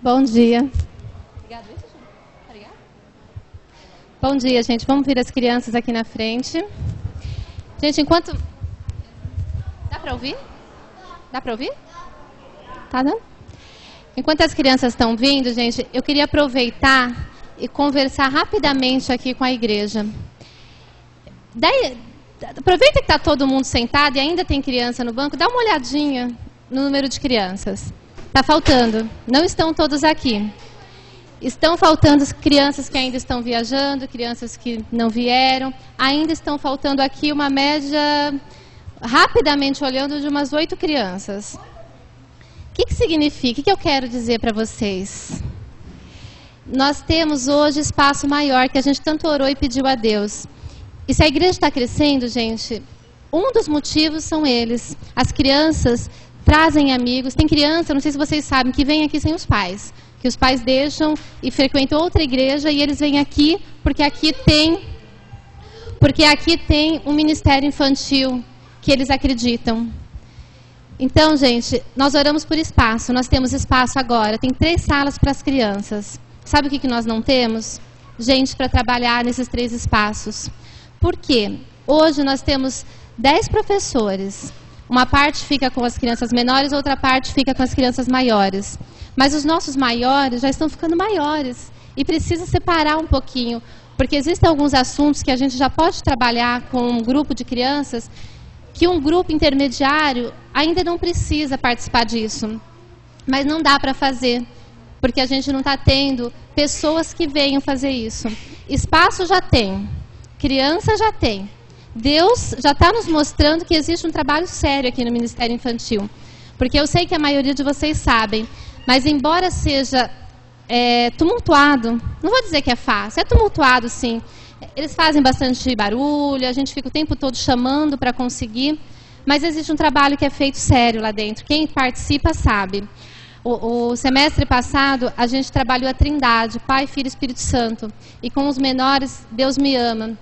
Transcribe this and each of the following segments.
Bom dia. Bom dia, gente. Vamos vir as crianças aqui na frente. Gente, enquanto... Dá para ouvir? Dá para ouvir? Tá dando? Enquanto as crianças estão vindo, gente, eu queria aproveitar e conversar rapidamente aqui com a igreja. Aproveita que está todo mundo sentado e ainda tem criança no banco, dá uma olhadinha no número de crianças. Está faltando. Não estão todos aqui. Estão faltando crianças que ainda estão viajando, crianças que não vieram. Ainda estão faltando aqui uma média, rapidamente olhando, de umas 8 crianças. O que significa? O que eu quero dizer para vocês? Nós temos hoje espaço maior, que a gente tanto orou e pediu a Deus. E se a igreja está crescendo, gente, um dos motivos são eles. As crianças trazem amigos. Tem criança, não sei se vocês sabem, que vem aqui sem os pais. Que os pais deixam e frequentam outra igreja e eles vêm aqui porque aqui tem um ministério infantil que eles acreditam. Então, gente, nós oramos por espaço. Nós temos espaço agora. Tem 3 salas para as crianças. Sabe o que nós não temos? Gente para trabalhar nesses 3 espaços. Por quê? Hoje nós temos 10 professores. Uma parte fica com as crianças menores, outra parte fica com as crianças maiores. Mas os nossos maiores já estão ficando maiores. E precisa separar um pouquinho. Porque existem alguns assuntos que a gente já pode trabalhar com um grupo de crianças que um grupo intermediário ainda não precisa participar disso. Mas não dá para fazer. Porque a gente não está tendo pessoas que venham fazer isso. Espaço já tem. Criança já tem. Deus já está nos mostrando que existe um trabalho sério aqui no Ministério Infantil. Porque eu sei que a maioria de vocês sabem, mas embora seja tumultuado, não vou dizer que é fácil, é tumultuado sim. Eles fazem bastante barulho, a gente fica o tempo todo chamando para conseguir, mas existe um trabalho que é feito sério lá dentro. Quem participa sabe. O semestre passado a gente trabalhou a Trindade, Pai, Filho e Espírito Santo. E com os menores, Deus me ama.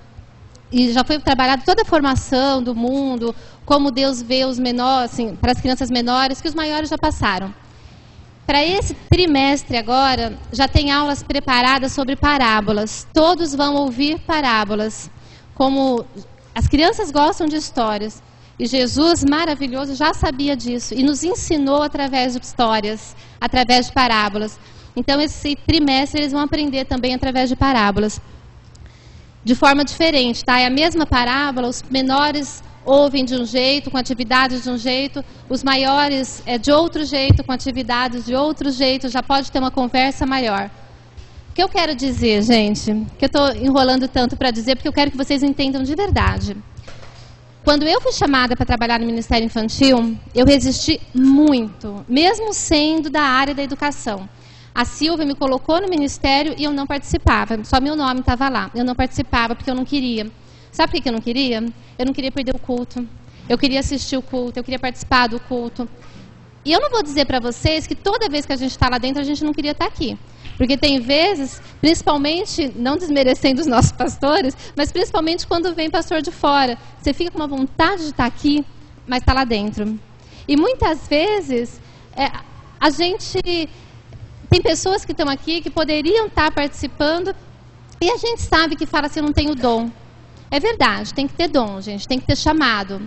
E já foi trabalhada toda a formação do mundo, como Deus vê os menores, assim, para as crianças menores, que os maiores já passaram. Para esse trimestre agora, já tem aulas preparadas sobre parábolas. Todos vão ouvir parábolas. Como as crianças gostam de histórias. E Jesus, maravilhoso, já sabia disso. E nos ensinou através de histórias, através de parábolas. Então, esse trimestre, eles vão aprender também através de parábolas. De forma diferente, tá? É a mesma parábola, os menores ouvem de um jeito, com atividades de um jeito, os maiores de outro jeito, com atividades de outro jeito, já pode ter uma conversa maior. O que eu quero dizer, gente, que eu estou enrolando tanto para dizer, porque eu quero que vocês entendam de verdade. Quando eu fui chamada para trabalhar no Ministério Infantil, eu resisti muito, mesmo sendo da área da educação. A Silvia me colocou no ministério e eu não participava. Só meu nome estava lá. Eu não participava porque eu não queria. Sabe por que eu não queria? Eu não queria perder o culto. Eu queria assistir o culto, eu queria participar do culto. E eu não vou dizer para vocês que toda vez que a gente está lá dentro, a gente não queria estar aqui. Porque tem vezes, principalmente, não desmerecendo os nossos pastores, mas principalmente quando vem pastor de fora. Você fica com uma vontade de estar aqui, mas está lá dentro. E muitas vezes, a gente... Tem pessoas que estão aqui que poderiam estar participando e a gente sabe que fala assim, eu não tenho dom. É verdade, tem que ter dom, gente, tem que ter chamado.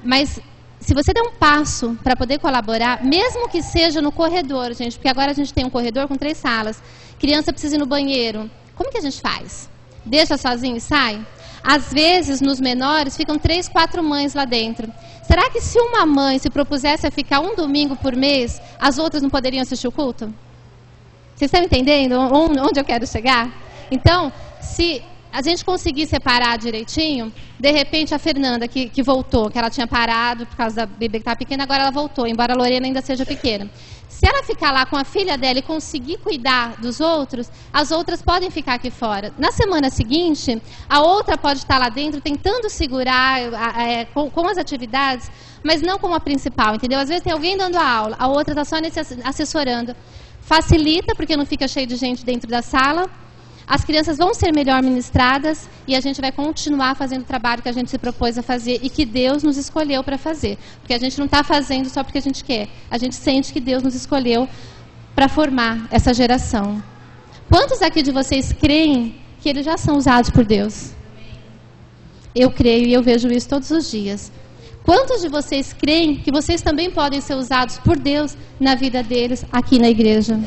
Mas se você der um passo para poder colaborar, mesmo que seja no corredor, gente, porque agora a gente tem um corredor com 3 salas, criança precisa ir no banheiro, como que a gente faz? Deixa sozinho e sai? Às vezes, nos menores, ficam 3, 4 mães lá dentro. Será que se uma mãe se propusesse a ficar um domingo por mês, as outras não poderiam assistir o culto? Vocês estão entendendo onde eu quero chegar? Então, se a gente conseguir separar direitinho, de repente a Fernanda, que voltou, que ela tinha parado por causa da bebê que estava pequena, agora ela voltou, embora a Lorena ainda seja pequena. Se ela ficar lá com a filha dela e conseguir cuidar dos outros, as outras podem ficar aqui fora. Na semana seguinte, a outra pode estar lá dentro tentando segurar com as atividades, mas não como a principal, entendeu? Às vezes tem alguém dando a aula, a outra está só assessorando. Facilita, porque não fica cheio de gente dentro da sala. As crianças vão ser melhor ministradas e a gente vai continuar fazendo o trabalho que a gente se propôs a fazer e que Deus nos escolheu para fazer. Porque a gente não está fazendo só porque a gente quer. A gente sente que Deus nos escolheu para formar essa geração. Quantos aqui de vocês creem que eles já são usados por Deus? Eu creio e eu vejo isso todos os dias. Quantos de vocês creem que vocês também podem ser usados por Deus na vida deles aqui na igreja?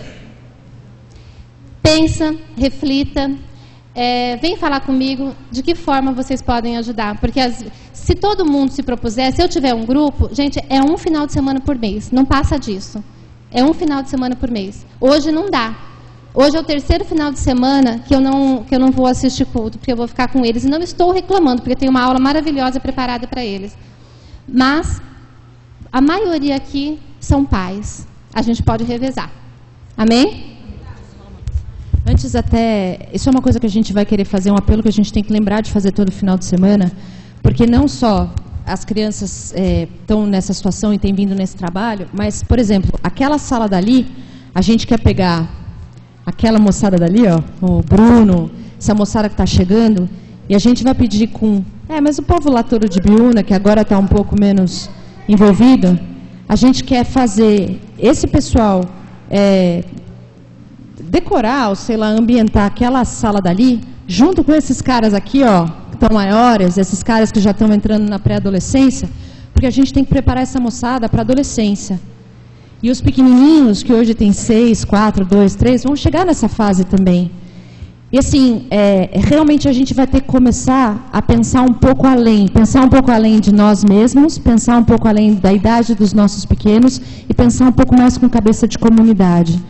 Pensa, reflita, vem falar comigo de que forma vocês podem ajudar. Porque se todo mundo se propuser, se eu tiver um grupo, gente, é um final de semana por mês, não passa disso. É um final de semana por mês. Hoje não dá. Hoje é o terceiro final de semana que eu não vou assistir culto, porque eu vou ficar com eles. E não estou reclamando, porque tem uma aula maravilhosa preparada para eles. Mas a maioria aqui são pais. A gente pode revezar. Amém? Antes até, isso é uma coisa que a gente vai querer fazer, um apelo que a gente tem que lembrar de fazer todo final de semana, porque não só as crianças estão nessa situação e têm vindo nesse trabalho, mas, por exemplo, aquela sala dali, a gente quer pegar aquela moçada dali, ó, o Bruno, essa moçada que está chegando, e a gente vai pedir mas o povo lá todo de Biúna, que agora está um pouco menos envolvido, a gente quer fazer esse pessoal decorar, ou sei lá, ambientar aquela sala dali, junto com esses caras aqui, ó, que estão maiores, esses caras que já estão entrando na pré-adolescência, porque a gente tem que preparar essa moçada para a adolescência. E os pequenininhos, que hoje têm 6, 4, 2, 3, vão chegar nessa fase também. E assim, realmente a gente vai ter que começar a pensar um pouco além de nós mesmos, pensar um pouco além da idade dos nossos pequenos e pensar um pouco mais com cabeça de comunidade.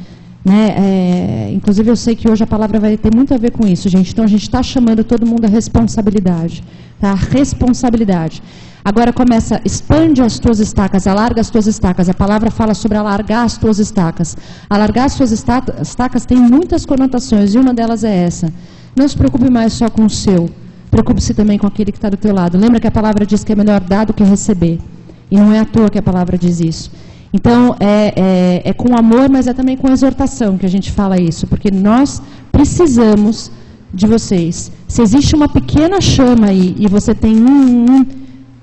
Né? Inclusive eu sei que hoje a palavra vai ter muito a ver com isso, gente. Então a gente está chamando todo mundo à responsabilidade. Tá? A responsabilidade. Agora começa, expande as tuas estacas, alarga as tuas estacas. A palavra fala sobre alargar as tuas estacas. Alargar as tuas estacas tem muitas conotações, e uma delas é essa. Não se preocupe mais só com o seu. Preocupe-se também com aquele que está do teu lado. Lembra que a palavra diz que é melhor dar do que receber. E não é à toa que a palavra diz isso. Então, é com amor, mas é também com exortação que a gente fala isso. Porque nós precisamos de vocês. Se existe uma pequena chama aí, e você tem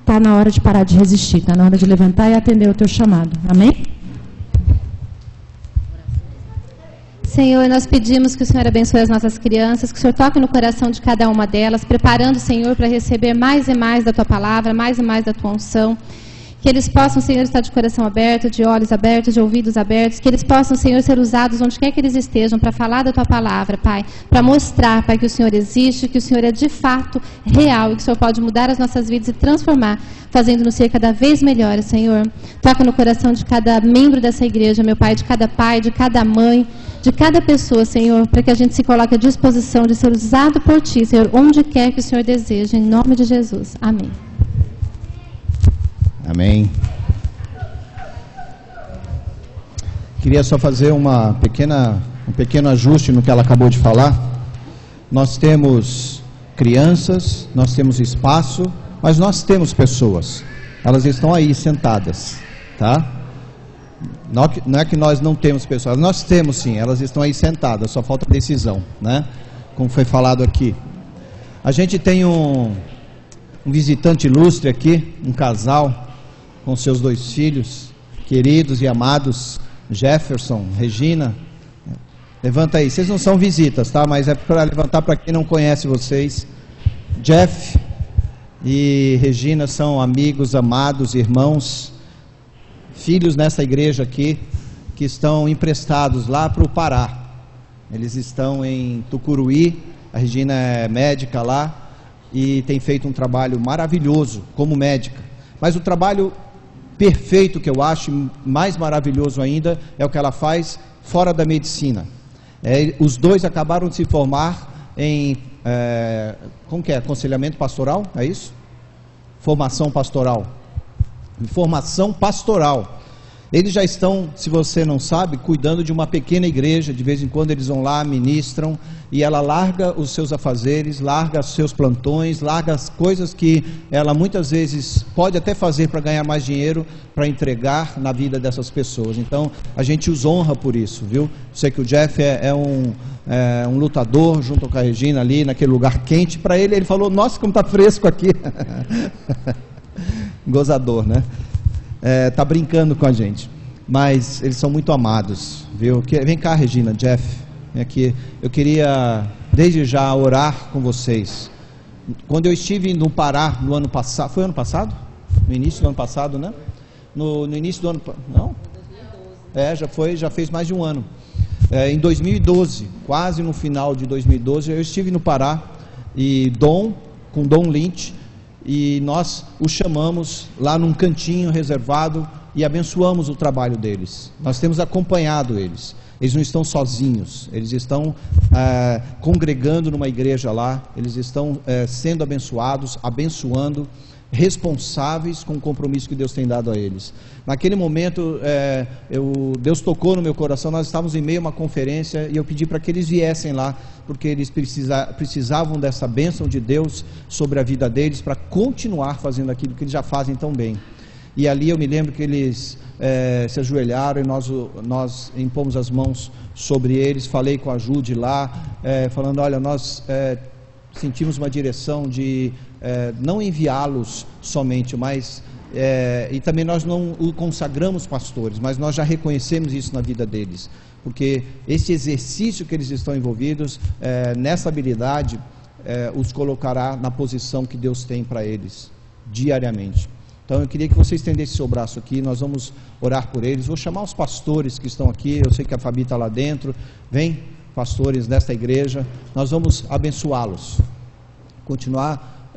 está na hora de parar de resistir, está na hora de levantar e atender o teu chamado. Amém? Senhor, nós pedimos que o Senhor abençoe as nossas crianças, que o Senhor toque no coração de cada uma delas, preparando o Senhor para receber mais e mais da Tua palavra, mais e mais da Tua unção. Que eles possam, Senhor, estar de coração aberto, de olhos abertos, de ouvidos abertos. Que eles possam, Senhor, ser usados onde quer que eles estejam para falar da Tua palavra, Pai. Para mostrar, Pai, que o Senhor existe, que o Senhor é de fato real e que o Senhor pode mudar as nossas vidas e transformar, fazendo-nos ser cada vez melhores, Senhor. Toca no coração de cada membro dessa igreja, meu Pai, de cada mãe, de cada pessoa, Senhor, para que a gente se coloque à disposição de ser usado por Ti, Senhor, onde quer que o Senhor deseja, em nome de Jesus. Amém. Amém. Queria só fazer um pequeno ajuste no que ela acabou de falar. Nós temos crianças, nós temos espaço, mas nós temos pessoas. Elas estão aí sentadas, tá? Não é que nós não temos pessoas, nós temos sim, elas estão aí sentadas, só falta decisão, né? Como foi falado aqui. A gente tem um visitante ilustre aqui, um casal com seus 2 filhos, queridos e amados, Jefferson, Regina. Levanta aí, vocês não são visitas, tá? Mas é para levantar para quem não conhece vocês. Jeff e Regina são amigos, amados, irmãos, filhos nessa igreja aqui, que estão emprestados lá para o Pará. Eles estão em Tucuruí, a Regina é médica lá e tem feito um trabalho maravilhoso como médica. Mas o trabalho perfeito que eu acho, mais maravilhoso ainda, é o que ela faz fora da medicina. Os dois acabaram de se formar em, como que é? Aconselhamento pastoral, é isso? Formação pastoral. Formação pastoral. Eles já estão, se você não sabe, cuidando de uma pequena igreja. De vez em quando eles vão lá, ministram, e ela larga os seus afazeres, larga os seus plantões, larga as coisas que ela muitas vezes pode até fazer para ganhar mais dinheiro, para entregar na vida dessas pessoas. Então, a gente os honra por isso, viu? Sei que o Jeff é um lutador, junto com a Regina ali, naquele lugar quente. Para ele falou, nossa, como está fresco aqui. Gozador, né? Tá brincando com a gente. mas eles são muito amados, viu? Vem cá, Regina, Jeff, vem aqui. Eu queria, desde já, orar com vocês. Quando eu estive no Pará, no ano passado, foi ano passado? No início do ano passado, né? No início do ano, não? Já fez mais de um ano. Em 2012, quase no final de 2012, eu estive no Pará, com Dom Lynch, e nós o chamamos lá num cantinho reservado e abençoamos o trabalho deles. Nós temos acompanhado eles. Eles não estão sozinhos, eles estão congregando numa igreja lá, eles estão sendo abençoados, abençoando, responsáveis com o compromisso que Deus tem dado a eles. Naquele momento, Deus tocou no meu coração, nós estávamos em meio a uma conferência e eu pedi para que eles viessem lá, porque eles precisavam dessa bênção de Deus sobre a vida deles, para continuar fazendo aquilo que eles já fazem tão bem. E ali eu me lembro que eles se ajoelharam e nós impomos as mãos sobre eles. Falei com a Jude lá, falando, olha, nós sentimos uma direção de não enviá-los somente, mas e também nós não o consagramos pastores, mas nós já reconhecemos isso na vida deles, porque esse exercício que eles estão envolvidos, nessa habilidade, os colocará na posição que Deus tem para eles, diariamente. Então eu queria que você estendesse seu braço aqui, nós vamos orar por eles. Vou chamar os pastores que estão aqui, eu sei que a Fabi está lá dentro. Vem, pastores desta igreja, nós vamos abençoá-los, continuar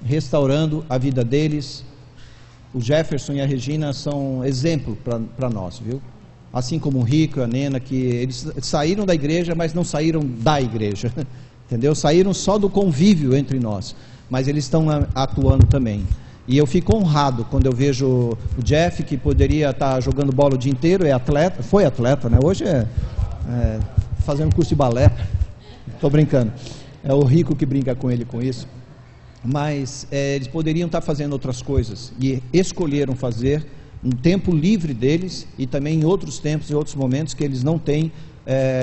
restaurando a vida deles. O Jefferson e a Regina são exemplo para nós, viu? Assim como o Rico e a Nena, que eles saíram da igreja, mas não saíram da igreja, entendeu? Saíram só do convívio entre nós, mas eles estão atuando também. E eu fico honrado quando eu vejo o Jeff, que poderia estar jogando bola o dia inteiro, foi atleta, né? Hoje fazendo curso de balé. Estou brincando. É o Rico que brinca com ele com isso. Mas eles poderiam estar fazendo outras coisas e escolheram fazer um tempo livre deles, e também em outros tempos e outros momentos que eles não têm,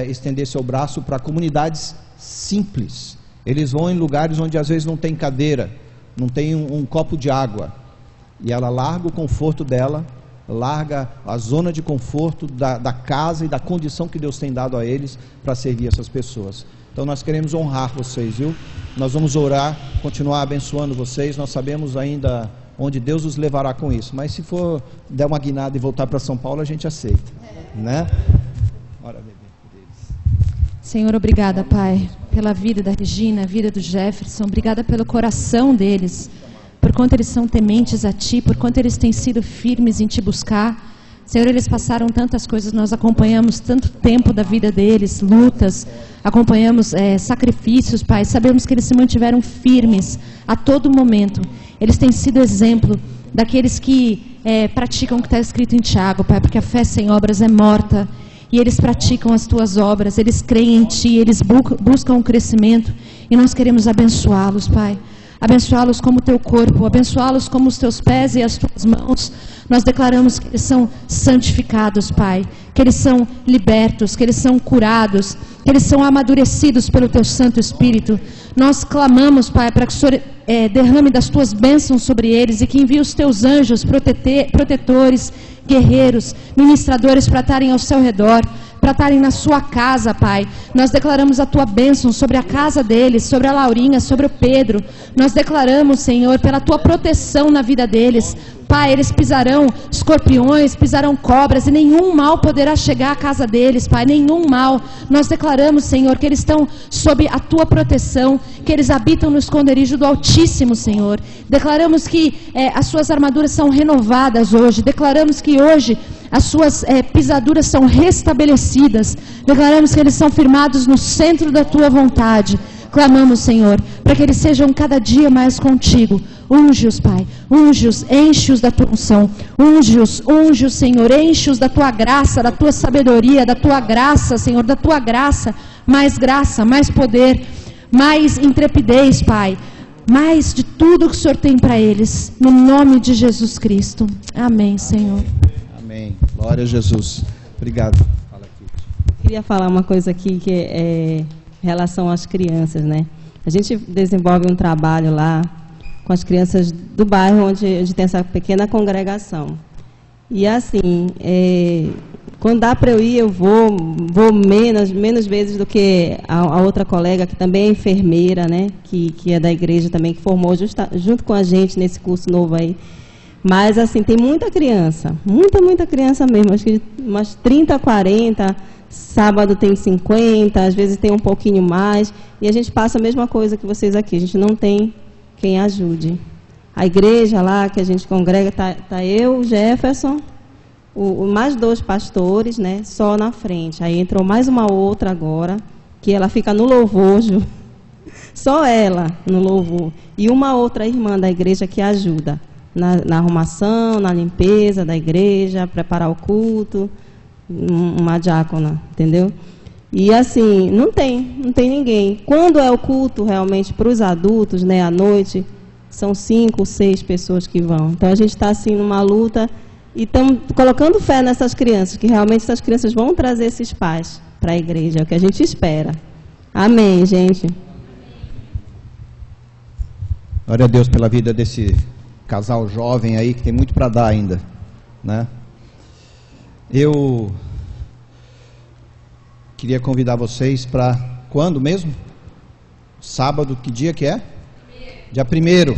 estender seu braço para comunidades simples. Eles vão em lugares onde às vezes não tem cadeira, não tem um copo de água, e ela larga o conforto dela, larga a zona de conforto da casa e da condição que Deus tem dado a eles para servir essas pessoas. Então nós queremos honrar vocês, viu? Nós vamos orar, continuar abençoando vocês. Nós sabemos ainda onde Deus os levará com isso, mas se for der uma guinada e voltar para São Paulo, a gente aceita, né? Ora, bebê, por eles. Senhor, obrigada, Pai, pela vida da Regina, a vida do Jefferson. Obrigada pelo coração deles, por quanto eles são tementes a Ti, por quanto eles têm sido firmes em Te buscar. Senhor, eles passaram tantas coisas, nós acompanhamos tanto tempo da vida deles, lutas, acompanhamos sacrifícios, Pai. Sabemos que eles se mantiveram firmes a todo momento. Eles têm sido exemplo daqueles que praticam o que está escrito em Tiago, Pai, porque a fé sem obras é morta. E eles praticam as Tuas obras, eles creem em Ti, eles buscam o crescimento, e nós queremos abençoá-los, Pai. Abençoá-los como o Teu corpo, abençoá-los como os Teus pés e as Tuas mãos. Nós declaramos que eles são santificados, Pai, que eles são libertos, que eles são curados, que eles são amadurecidos pelo Teu Santo Espírito. Nós clamamos, Pai, para que o Senhor derrame das Tuas bênçãos sobre eles e que envie os Teus anjos protetores, guerreiros, ministradores para estarem ao seu redor, para estarem na sua casa, Pai. Nós declaramos a Tua bênção sobre a casa deles, sobre a Laurinha, sobre o Pedro. Nós declaramos, Senhor, pela Tua proteção na vida deles. Pai, eles pisarão escorpiões, pisarão cobras, e nenhum mal poderá chegar à casa deles, Pai, nenhum mal. Nós declaramos, Senhor, que eles estão sob a Tua proteção, que eles habitam no esconderijo do Altíssimo, Senhor. Declaramos que as suas armaduras são renovadas hoje. Declaramos que hoje as suas pisaduras são restabelecidas. Declaramos que eles são firmados no centro da Tua vontade. Clamamos, Senhor, para que eles sejam cada dia mais contigo. Unge-os, Pai, unge-os, enche-os da Tua unção. Unge-os, Senhor, enche-os da Tua graça, da Tua sabedoria, da Tua graça, Senhor, da Tua graça, mais poder, mais intrepidez, Pai, mais de tudo que o Senhor tem para eles, no nome de Jesus Cristo. Amém, Senhor. Amém. Glória a Jesus. Obrigado. Fala aqui. Queria falar uma coisa aqui que é em relação às crianças, né? A gente desenvolve um trabalho lá com as crianças do bairro onde a gente tem essa pequena congregação. E assim, quando dá para eu ir, eu vou menos vezes do que a outra colega, que também é enfermeira, né? Que é da igreja também, que formou junto com a gente nesse curso novo aí. Mas, assim, tem muita criança, muita criança mesmo, acho que umas 30, 40, sábado tem 50, às vezes tem um pouquinho mais, e a gente passa a mesma coisa que vocês aqui, a gente não tem quem ajude. A igreja lá que a gente congrega, tá eu, Jefferson, mais 2 pastores, né, só na frente. Aí entrou mais uma outra agora, que ela fica no louvor, só ela no louvor, e uma outra irmã da igreja que ajuda. Na arrumação, na limpeza da igreja, preparar o culto, uma diácona, entendeu? E assim, não tem ninguém. Quando é o culto realmente para os adultos, né, à noite, são 5, 6 pessoas que vão. Então a gente está assim numa luta e estamos colocando fé nessas crianças, que realmente essas crianças vão trazer esses pais para a igreja, é o que a gente espera. Amém, gente. Glória a Deus pela vida desse casal jovem aí, que tem muito para dar ainda, né? Eu queria convidar vocês para, quando mesmo? Sábado, que dia que é? Dia 1º,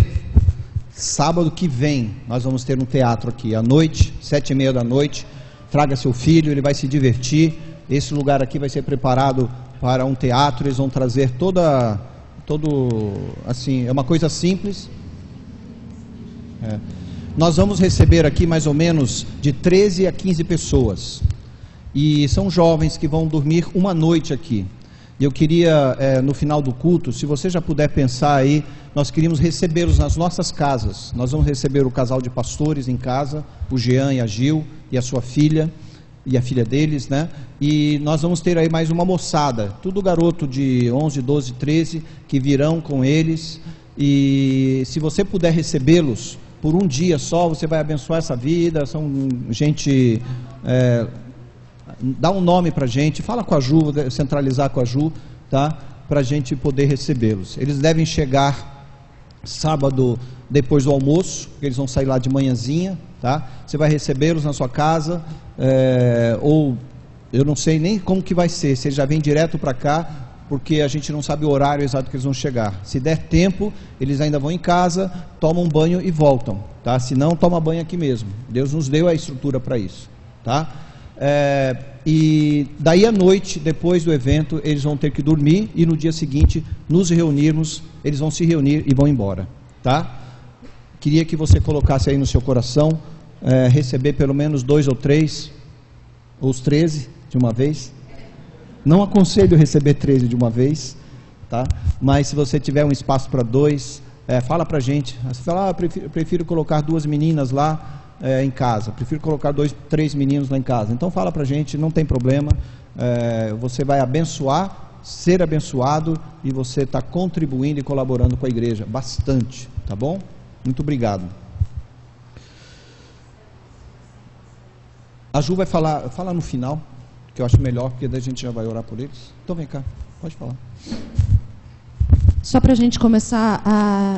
sábado que vem, nós vamos ter um teatro aqui, à noite, 7h30 da noite, traga seu filho, ele vai se divertir, esse lugar aqui vai ser preparado para um teatro, eles vão trazer assim, é uma coisa simples. Nós vamos receber aqui mais ou menos de 13 a 15 pessoas, e são jovens que vão dormir uma noite aqui. E eu queria, no final do culto, se você já puder pensar aí, nós queríamos recebê-los nas nossas casas. Nós vamos receber o casal de pastores em casa, o Jean e a Gil, e a sua filha, e a filha deles, né? E nós vamos ter aí mais uma moçada, tudo garoto de 11, 12, 13, que virão com eles. E se você puder recebê-los por um dia só, você vai abençoar essa vida. São gente... dá um nome para a gente, fala com a Ju, centralizar com a Ju, tá? Para a gente poder recebê-los. Eles devem chegar sábado depois do almoço, eles vão sair lá de manhãzinha, tá? Você vai recebê-los na sua casa, ou eu não sei nem como que vai ser, se eles já vêm direto para cá, porque a gente não sabe o horário exato que eles vão chegar. Se der tempo, eles ainda vão em casa, tomam um banho e voltam, tá? Se não, toma banho aqui mesmo. Deus nos deu a estrutura para isso, tá? E daí à noite, depois do evento, eles vão ter que dormir e no dia seguinte nos reunirmos, eles vão se reunir e vão embora, tá? Queria que você colocasse aí no seu coração, receber pelo menos 2 ou 3, ou os 13 de uma vez. Não aconselho receber 13 de uma vez, tá? Mas se você tiver um espaço para 2, fala pra gente. Você fala, eu prefiro colocar 2 meninas lá em casa, prefiro colocar 2, 3 meninos lá em casa. Então fala pra gente, não tem problema. Você vai abençoar, ser abençoado, e você está contribuindo e colaborando com a igreja bastante, tá bom? Muito obrigado. A Ju vai falar no final, que eu acho melhor, porque daí a gente já vai orar por eles. Então vem cá, pode falar. Só para a gente começar,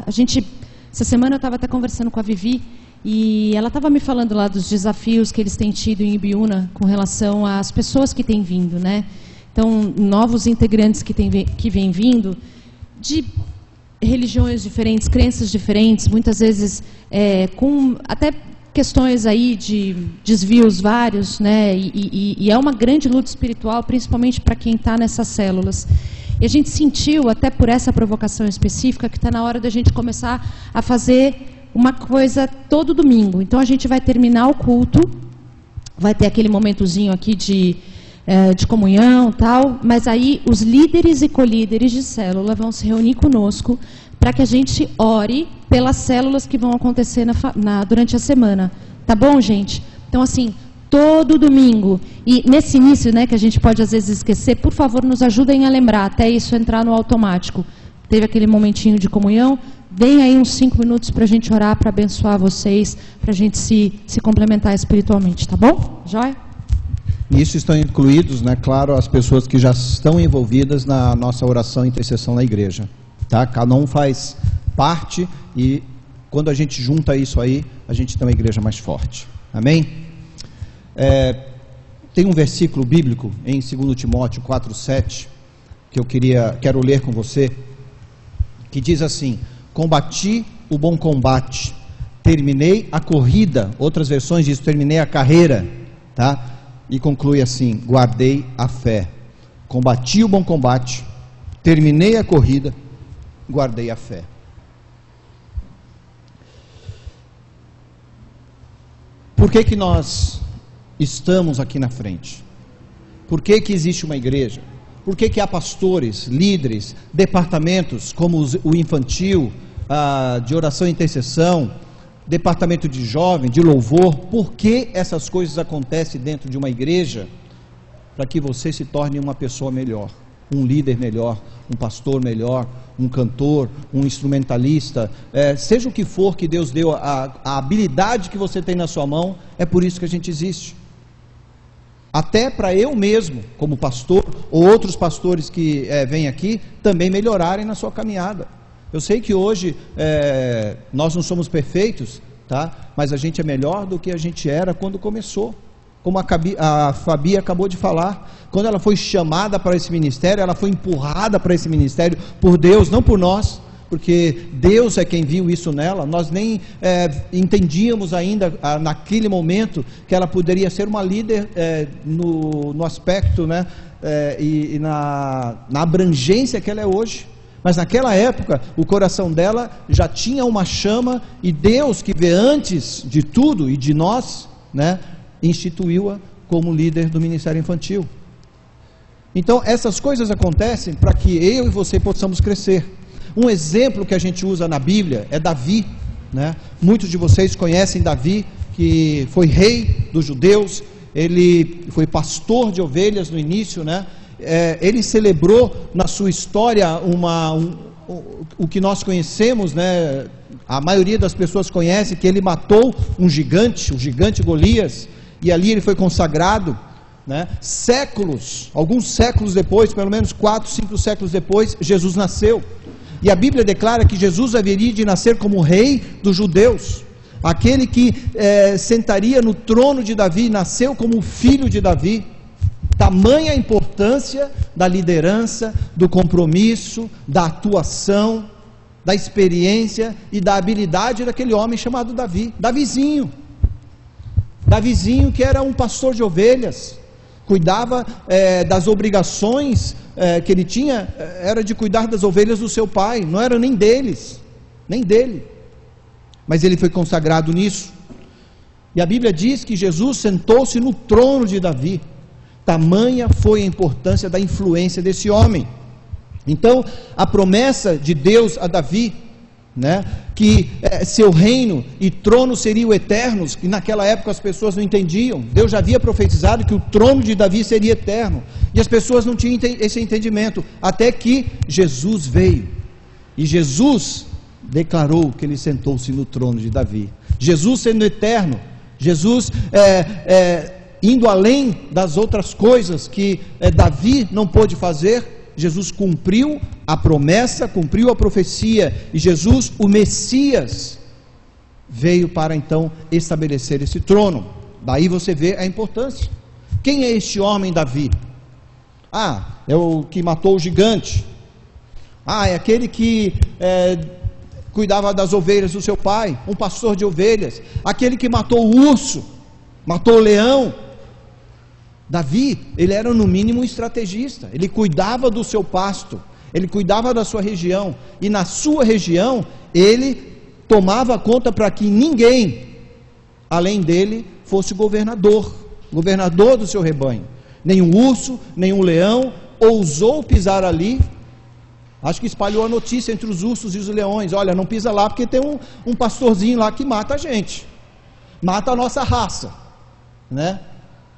essa semana eu estava até conversando com a Vivi, e ela estava me falando lá dos desafios que eles têm tido em Ibiúna com relação às pessoas que têm vindo, né? Então, novos integrantes que vêm vindo de religiões diferentes, crenças diferentes, muitas vezes com até questões aí de desvios vários, né? E é uma grande luta espiritual, principalmente para quem está nessas células. E a gente sentiu, até por essa provocação específica, que está na hora da gente começar a fazer uma coisa todo domingo. Então a gente vai terminar o culto, vai ter aquele momentozinho aqui de comunhão, tal, mas aí os líderes e colíderes de célula vão se reunir conosco para que a gente ore pelas células que vão acontecer durante a semana. Tá bom, gente? Então, assim, todo domingo. E nesse início, né, que a gente pode às vezes esquecer, por favor, nos ajudem a lembrar, até isso entrar no automático. Teve aquele momentinho de comunhão, vem aí uns 5 minutos para a gente orar, para abençoar vocês, para a gente se complementar espiritualmente, tá bom? Joia? Nisso estão incluídos, né, claro, as pessoas que já estão envolvidas na nossa oração e intercessão na igreja. Tá? Cada um faz parte, e quando a gente junta isso aí, a gente tem uma igreja mais forte. Amém? Tem um versículo bíblico em 2 Timóteo 4,7 que eu quero ler com você, que diz assim: combati o bom combate, terminei a corrida. Outras versões dizem terminei a carreira, tá? E conclui assim: guardei a fé. Combati o bom combate, terminei a corrida, guardei a fé. Por que nós estamos aqui na frente? Por que existe uma igreja? Por que há pastores, líderes, departamentos como o infantil, de oração e intercessão, departamento de jovem, de louvor? Por que essas coisas acontecem dentro de uma igreja? Para que você se torne uma pessoa melhor, um líder melhor, um pastor melhor, um cantor, um instrumentalista, seja o que for que Deus deu, a habilidade que você tem na sua mão, é por isso que a gente existe. Até para eu mesmo, como pastor, ou outros pastores que vêm aqui, também melhorarem na sua caminhada. Eu sei que hoje nós não somos perfeitos, tá? Mas a gente é melhor do que a gente era quando começou. Como a Fabi acabou de falar, quando ela foi chamada para esse ministério, ela foi empurrada para esse ministério por Deus, não por nós, porque Deus é quem viu isso nela. Nós nem entendíamos ainda naquele momento que ela poderia ser uma líder no aspecto, né, e na abrangência que ela é hoje. Mas naquela época o coração dela já tinha uma chama, e Deus, que vê antes de tudo e de nós, né, instituiu-a como líder do ministério infantil. Então essas coisas acontecem para que eu e você possamos crescer. Um exemplo que a gente usa na Bíblia é Davi, né? Muitos de vocês conhecem Davi, que foi rei dos judeus. Ele foi pastor de ovelhas no início, né? Ele celebrou na sua história o que nós conhecemos, né? A maioria das pessoas conhece que ele matou um gigante, o gigante Golias, e ali ele foi consagrado, né? Alguns séculos depois, pelo menos 4, 5 séculos depois, Jesus nasceu. E a Bíblia declara que Jesus haveria de nascer como rei dos judeus. Aquele que sentaria no trono de Davi, nasceu como filho de Davi. Tamanha a importância da liderança, do compromisso, da atuação, da experiência e da habilidade daquele homem chamado Davi. Davizinho que era um pastor de ovelhas, cuidava das obrigações que ele tinha, era de cuidar das ovelhas do seu pai, não era nem dele, mas ele foi consagrado nisso. E a Bíblia diz que Jesus sentou-se no trono de Davi. Tamanha foi a importância da influência desse homem. Então a promessa de Deus a Davi, né, que seu reino e trono seriam eternos, e naquela época as pessoas não entendiam. Deus já havia profetizado que o trono de Davi seria eterno, e as pessoas não tinham esse entendimento, até que Jesus veio, e Jesus declarou que ele sentou-se no trono de Davi. Jesus sendo eterno, Jesus indo além das outras coisas que Davi não pôde fazer, Jesus cumpriu a promessa, cumpriu a profecia, e Jesus, o Messias, veio para então estabelecer esse trono. Daí você vê a importância. Quem é este homem Davi? É o que matou o gigante. É aquele que cuidava das ovelhas do seu pai, um pastor de ovelhas. Aquele que matou o urso, matou o leão. Davi, ele era no mínimo um estrategista, ele cuidava do seu pasto, ele cuidava da sua região, e na sua região, ele tomava conta para que ninguém, além dele, fosse governador do seu rebanho. Nenhum urso, nenhum leão ousou pisar ali. Acho que espalhou a notícia entre os ursos e os leões: olha, não pisa lá porque tem um pastorzinho lá que mata a gente, mata a nossa raça, né?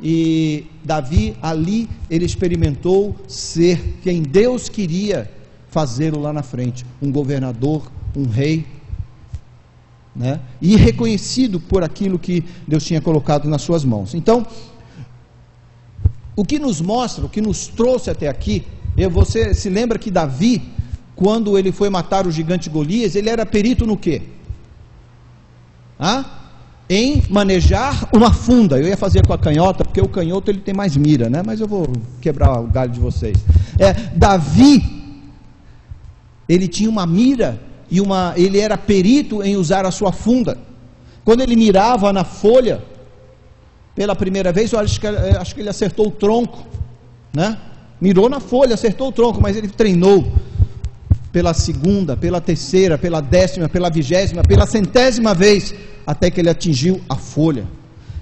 E Davi ali, ele experimentou ser quem Deus queria fazê-lo lá na frente, um governador, um rei, né? E reconhecido por aquilo que Deus tinha colocado nas suas mãos. Então, o que nos mostra, o que nos trouxe até aqui, você se lembra que Davi, quando ele foi matar o gigante Golias, ele era perito no quê? em manejar uma funda. Eu ia fazer com a canhota, porque o canhoto ele tem mais mira, né? Mas eu vou quebrar o galho de vocês. Davi, ele tinha uma mira e ele era perito em usar a sua funda. Quando ele mirava na folha, pela primeira vez, eu acho que ele acertou o tronco, né? Mirou na folha, acertou o tronco, mas ele treinou pela segunda, pela terceira, pela 10ª, pela 20ª, pela 100ª vez, até que ele atingiu a folha.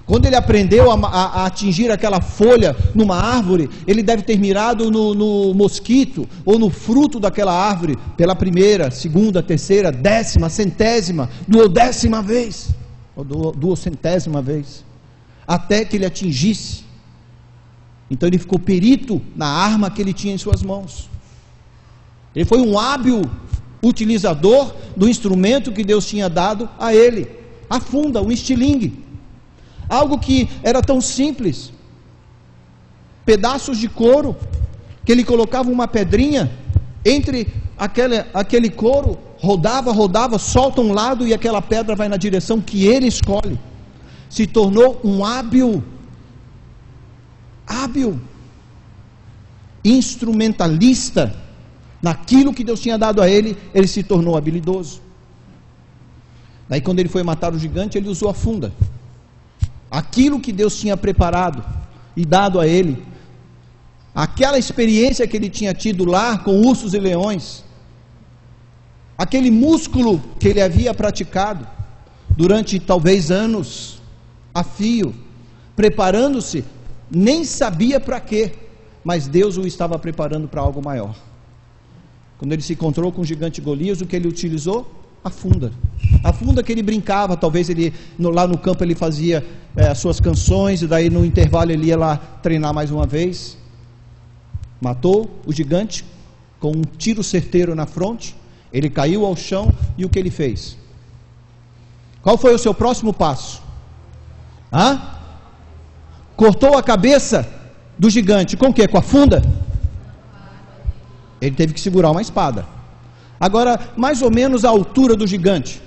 Quando ele aprendeu a atingir aquela folha numa árvore, ele deve ter mirado no mosquito ou no fruto daquela árvore pela primeira, segunda, terceira, 10ª, 100ª, 200ª vez, ou 200ª vez, até que ele atingisse. Então ele ficou perito na arma que ele tinha em suas mãos. Ele foi um hábil utilizador do instrumento que Deus tinha dado a ele, a funda, um estilingue. Algo que era tão simples, pedaços de couro, que ele colocava uma pedrinha entre aquele couro, rodava, solta um lado e aquela pedra vai na direção que ele escolhe. Se tornou um hábil instrumentalista naquilo que Deus tinha dado a ele, ele se tornou habilidoso. Daí quando ele foi matar o gigante, ele usou a funda. Aquilo que Deus tinha preparado e dado a ele, aquela experiência que ele tinha tido lá com ursos e leões, aquele músculo que ele havia praticado durante talvez anos a fio, preparando-se, nem sabia para quê, mas Deus o estava preparando para algo maior. Quando ele se encontrou com o gigante Golias, o que ele utilizou? A funda que ele brincava. Talvez ele lá no campo ele fazia as suas canções, e daí no intervalo ele ia lá treinar mais uma vez. Matou o gigante com um tiro certeiro na fronte, ele caiu ao chão, e o que ele fez? Qual foi o seu próximo passo? Cortou a cabeça do gigante, com o quê? Com a funda? Ele teve que segurar uma espada. Agora, mais ou menos a altura do gigante,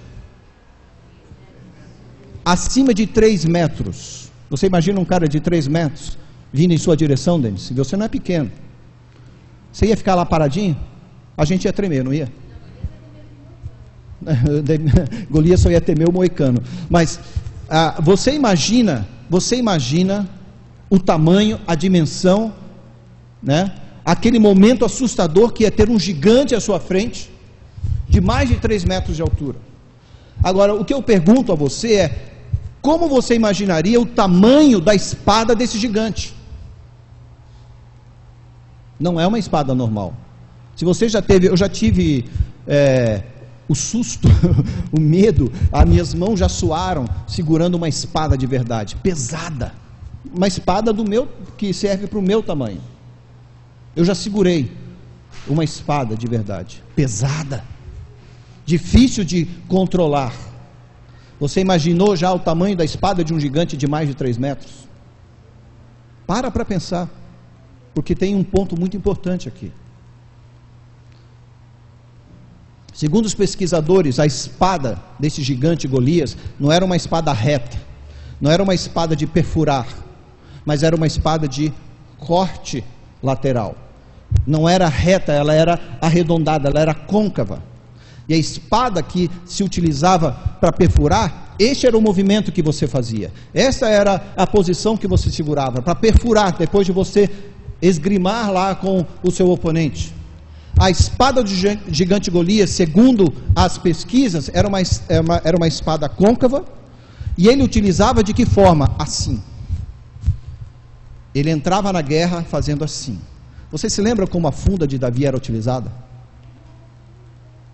acima de 3 metros. Você imagina um cara de 3 metros vindo em sua direção, Denis? Você não é pequeno. Você ia ficar lá paradinho? A gente ia tremer, não ia? Golias só ia temer o moicano. Mas você imagina o tamanho, a dimensão, né? Aquele momento assustador que é ter um gigante à sua frente, de mais de 3 metros de altura. Agora, o que eu pergunto a você é, como você imaginaria o tamanho da espada desse gigante? Não é uma espada normal. Se você já teve, eu já tive o susto, o medo, as minhas mãos já suaram segurando uma espada de verdade, pesada. Uma espada que serve para o meu tamanho. Eu já segurei uma espada de verdade, pesada, difícil de controlar. Você imaginou já o tamanho da espada de um gigante de mais de 3 metros? Para pensar, porque tem um ponto muito importante aqui. Segundo os pesquisadores, a espada desse gigante Golias não era uma espada reta, não era uma espada de perfurar, mas era uma espada de corte lateral. Não era reta, ela era arredondada, ela era côncava. E a espada que se utilizava para perfurar, este era o movimento que você fazia. Essa era a posição que você segurava, para perfurar, depois de você esgrimar lá com o seu oponente. A espada do gigante Golias, segundo as pesquisas, era uma espada côncava, e ele utilizava de que forma? Assim. Ele entrava na guerra fazendo assim. Você se lembra como a funda de Davi era utilizada?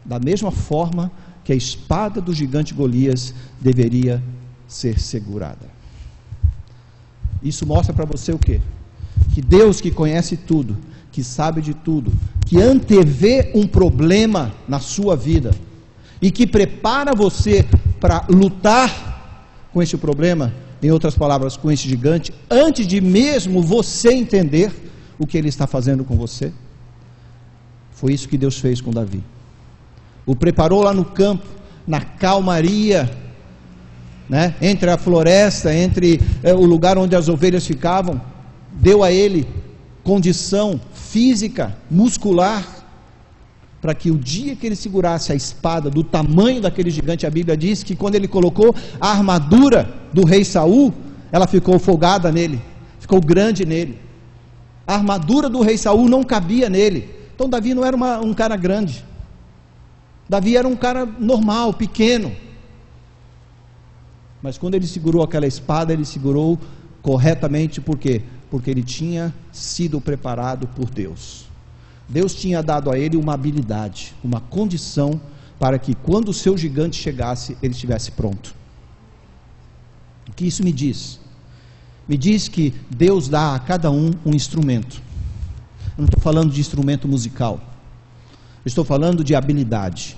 Da mesma forma que a espada do gigante Golias deveria ser segurada. Isso mostra para você o quê? Que Deus, que conhece tudo, que sabe de tudo, que antevê um problema na sua vida e que prepara você para lutar com esse problema, em outras palavras, com esse gigante, antes de mesmo você entender o que ele está fazendo com você. Foi isso que Deus fez com Davi. O preparou lá no campo, na calmaria né, entre a floresta, entre o lugar onde as ovelhas ficavam, deu a ele condição física, muscular, para que o dia que ele segurasse a espada do tamanho daquele gigante, a Bíblia diz que quando ele colocou a armadura do rei Saul, ela ficou folgada nele, ficou grande nele. A armadura do rei Saul não cabia nele. Então Davi não era um cara grande. Davi era um cara normal, pequeno. Mas quando ele segurou aquela espada, ele segurou corretamente, por quê? Porque ele tinha sido preparado por Deus. Deus tinha dado a ele uma habilidade, uma condição, para que quando o seu gigante chegasse, ele estivesse pronto. O que isso me diz? Me diz que Deus dá a cada um instrumento. Eu não estou falando de instrumento musical. Eu estou falando de habilidade.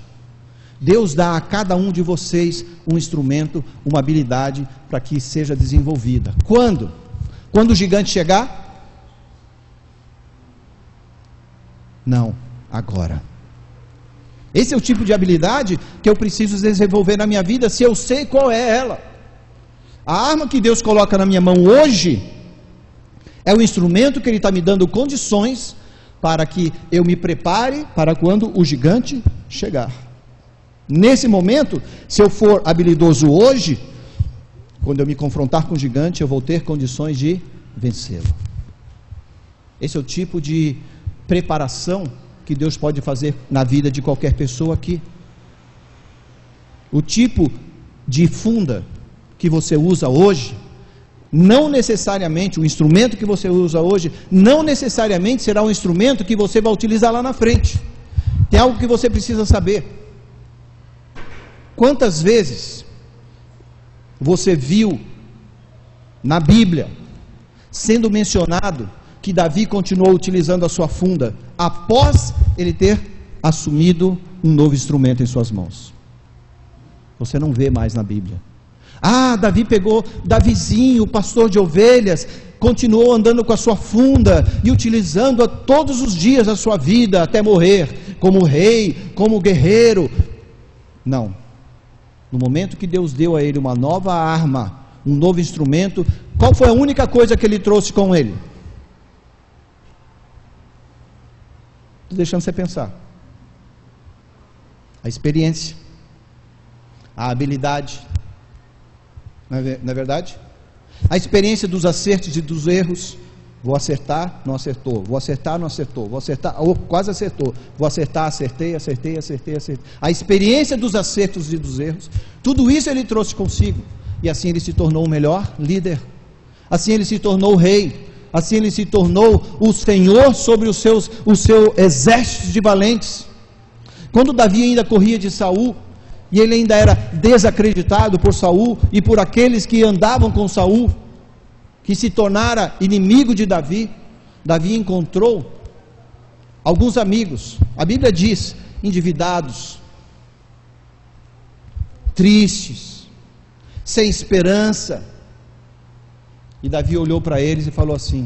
Deus dá a cada um de vocês um instrumento, uma habilidade para que seja desenvolvida. Quando? Quando o gigante chegar? Não, agora. Esse é o tipo de habilidade que eu preciso desenvolver na minha vida, se eu sei qual é ela. A arma que Deus coloca na minha mão hoje é o instrumento que Ele está me dando condições para que eu me prepare para quando o gigante chegar. Nesse momento, se eu for habilidoso hoje, quando eu me confrontar com o gigante, eu vou ter condições de vencê-lo. Esse é o tipo de preparação que Deus pode fazer na vida de qualquer pessoa aqui. O tipo de funda que você usa hoje, não necessariamente, o instrumento que você usa hoje, não necessariamente será um instrumento que você vai utilizar lá na frente. Tem algo que você precisa saber. Quantas vezes você viu na Bíblia sendo mencionado que Davi continuou utilizando a sua funda após ele ter assumido um novo instrumento em suas mãos? Você não vê mais na Bíblia. Ah, Davi pegou Davizinho, pastor de ovelhas, continuou andando com a sua funda e utilizando-a todos os dias da sua vida até morrer, como rei, como guerreiro. Não. No momento que Deus deu a ele uma nova arma, um novo instrumento, qual foi a única coisa que ele trouxe com ele? Estou deixando você pensar. A experiência, a habilidade, não é verdade? A experiência dos acertos e dos erros. Vou acertar, não acertou. Vou acertar, não acertou. Vou acertar, quase acertou. Vou acertar, acertei. A experiência dos acertos e dos erros. Tudo isso ele trouxe consigo. E assim ele se tornou o melhor líder. Assim ele se tornou o rei. Assim ele se tornou o Senhor sobre o seu exército de valentes. Quando Davi ainda corria de Saul, e ele ainda era desacreditado por Saul e por aqueles que andavam com Saul, que se tornara inimigo de Davi, Davi encontrou alguns amigos, a Bíblia diz, endividados, tristes, sem esperança. E Davi olhou para eles e falou assim: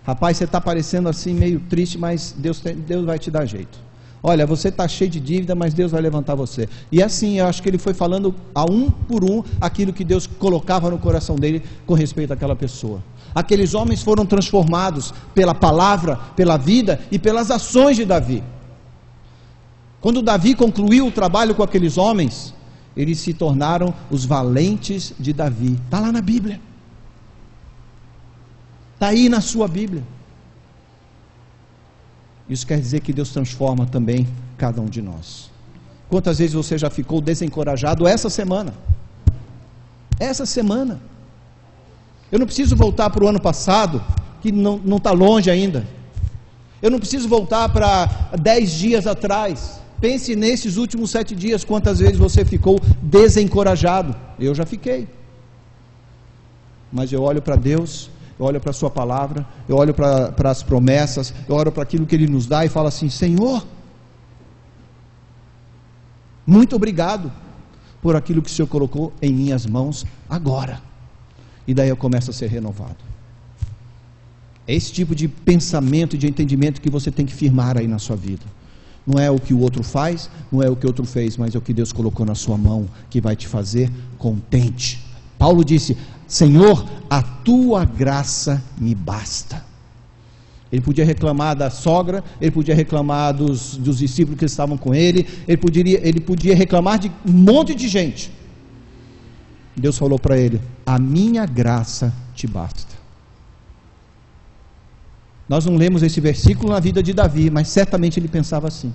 rapaz, você está parecendo assim meio triste, mas Deus vai te dar jeito. Olha, você está cheio de dívida, mas Deus vai levantar você. E assim, eu acho que ele foi falando a um por um aquilo que Deus colocava no coração dele com respeito àquela pessoa. Aqueles homens foram transformados pela palavra, pela vida e pelas ações de Davi. Quando Davi concluiu o trabalho com aqueles homens, eles se tornaram os valentes de Davi. Está lá na Bíblia. Está aí na sua Bíblia. Isso quer dizer que Deus transforma também cada um de nós. Quantas vezes você já ficou desencorajado essa semana? Essa semana. Eu não preciso voltar para o ano passado, que não está longe ainda. Eu não preciso voltar para 10 dias atrás. Pense nesses últimos 7 dias, quantas vezes você ficou desencorajado. Eu já fiquei. Mas eu olho para Deus, eu olho para a sua palavra, eu olho para as promessas, eu olho para aquilo que Ele nos dá e falo assim: Senhor, muito obrigado por aquilo que o Senhor colocou em minhas mãos agora. E daí eu começo a ser renovado. É esse tipo de pensamento e de entendimento que você tem que firmar aí na sua vida. Não é o que o outro faz, não é o que o outro fez, mas é o que Deus colocou na sua mão, que vai te fazer contente, Paulo disse: Senhor, a tua graça me basta. Ele podia reclamar da sogra, ele podia reclamar dos discípulos que estavam com ele, ele podia reclamar de um monte de gente. Deus falou para ele: a minha graça te basta. Nós não lemos esse versículo na vida de Davi, mas certamente ele pensava assim.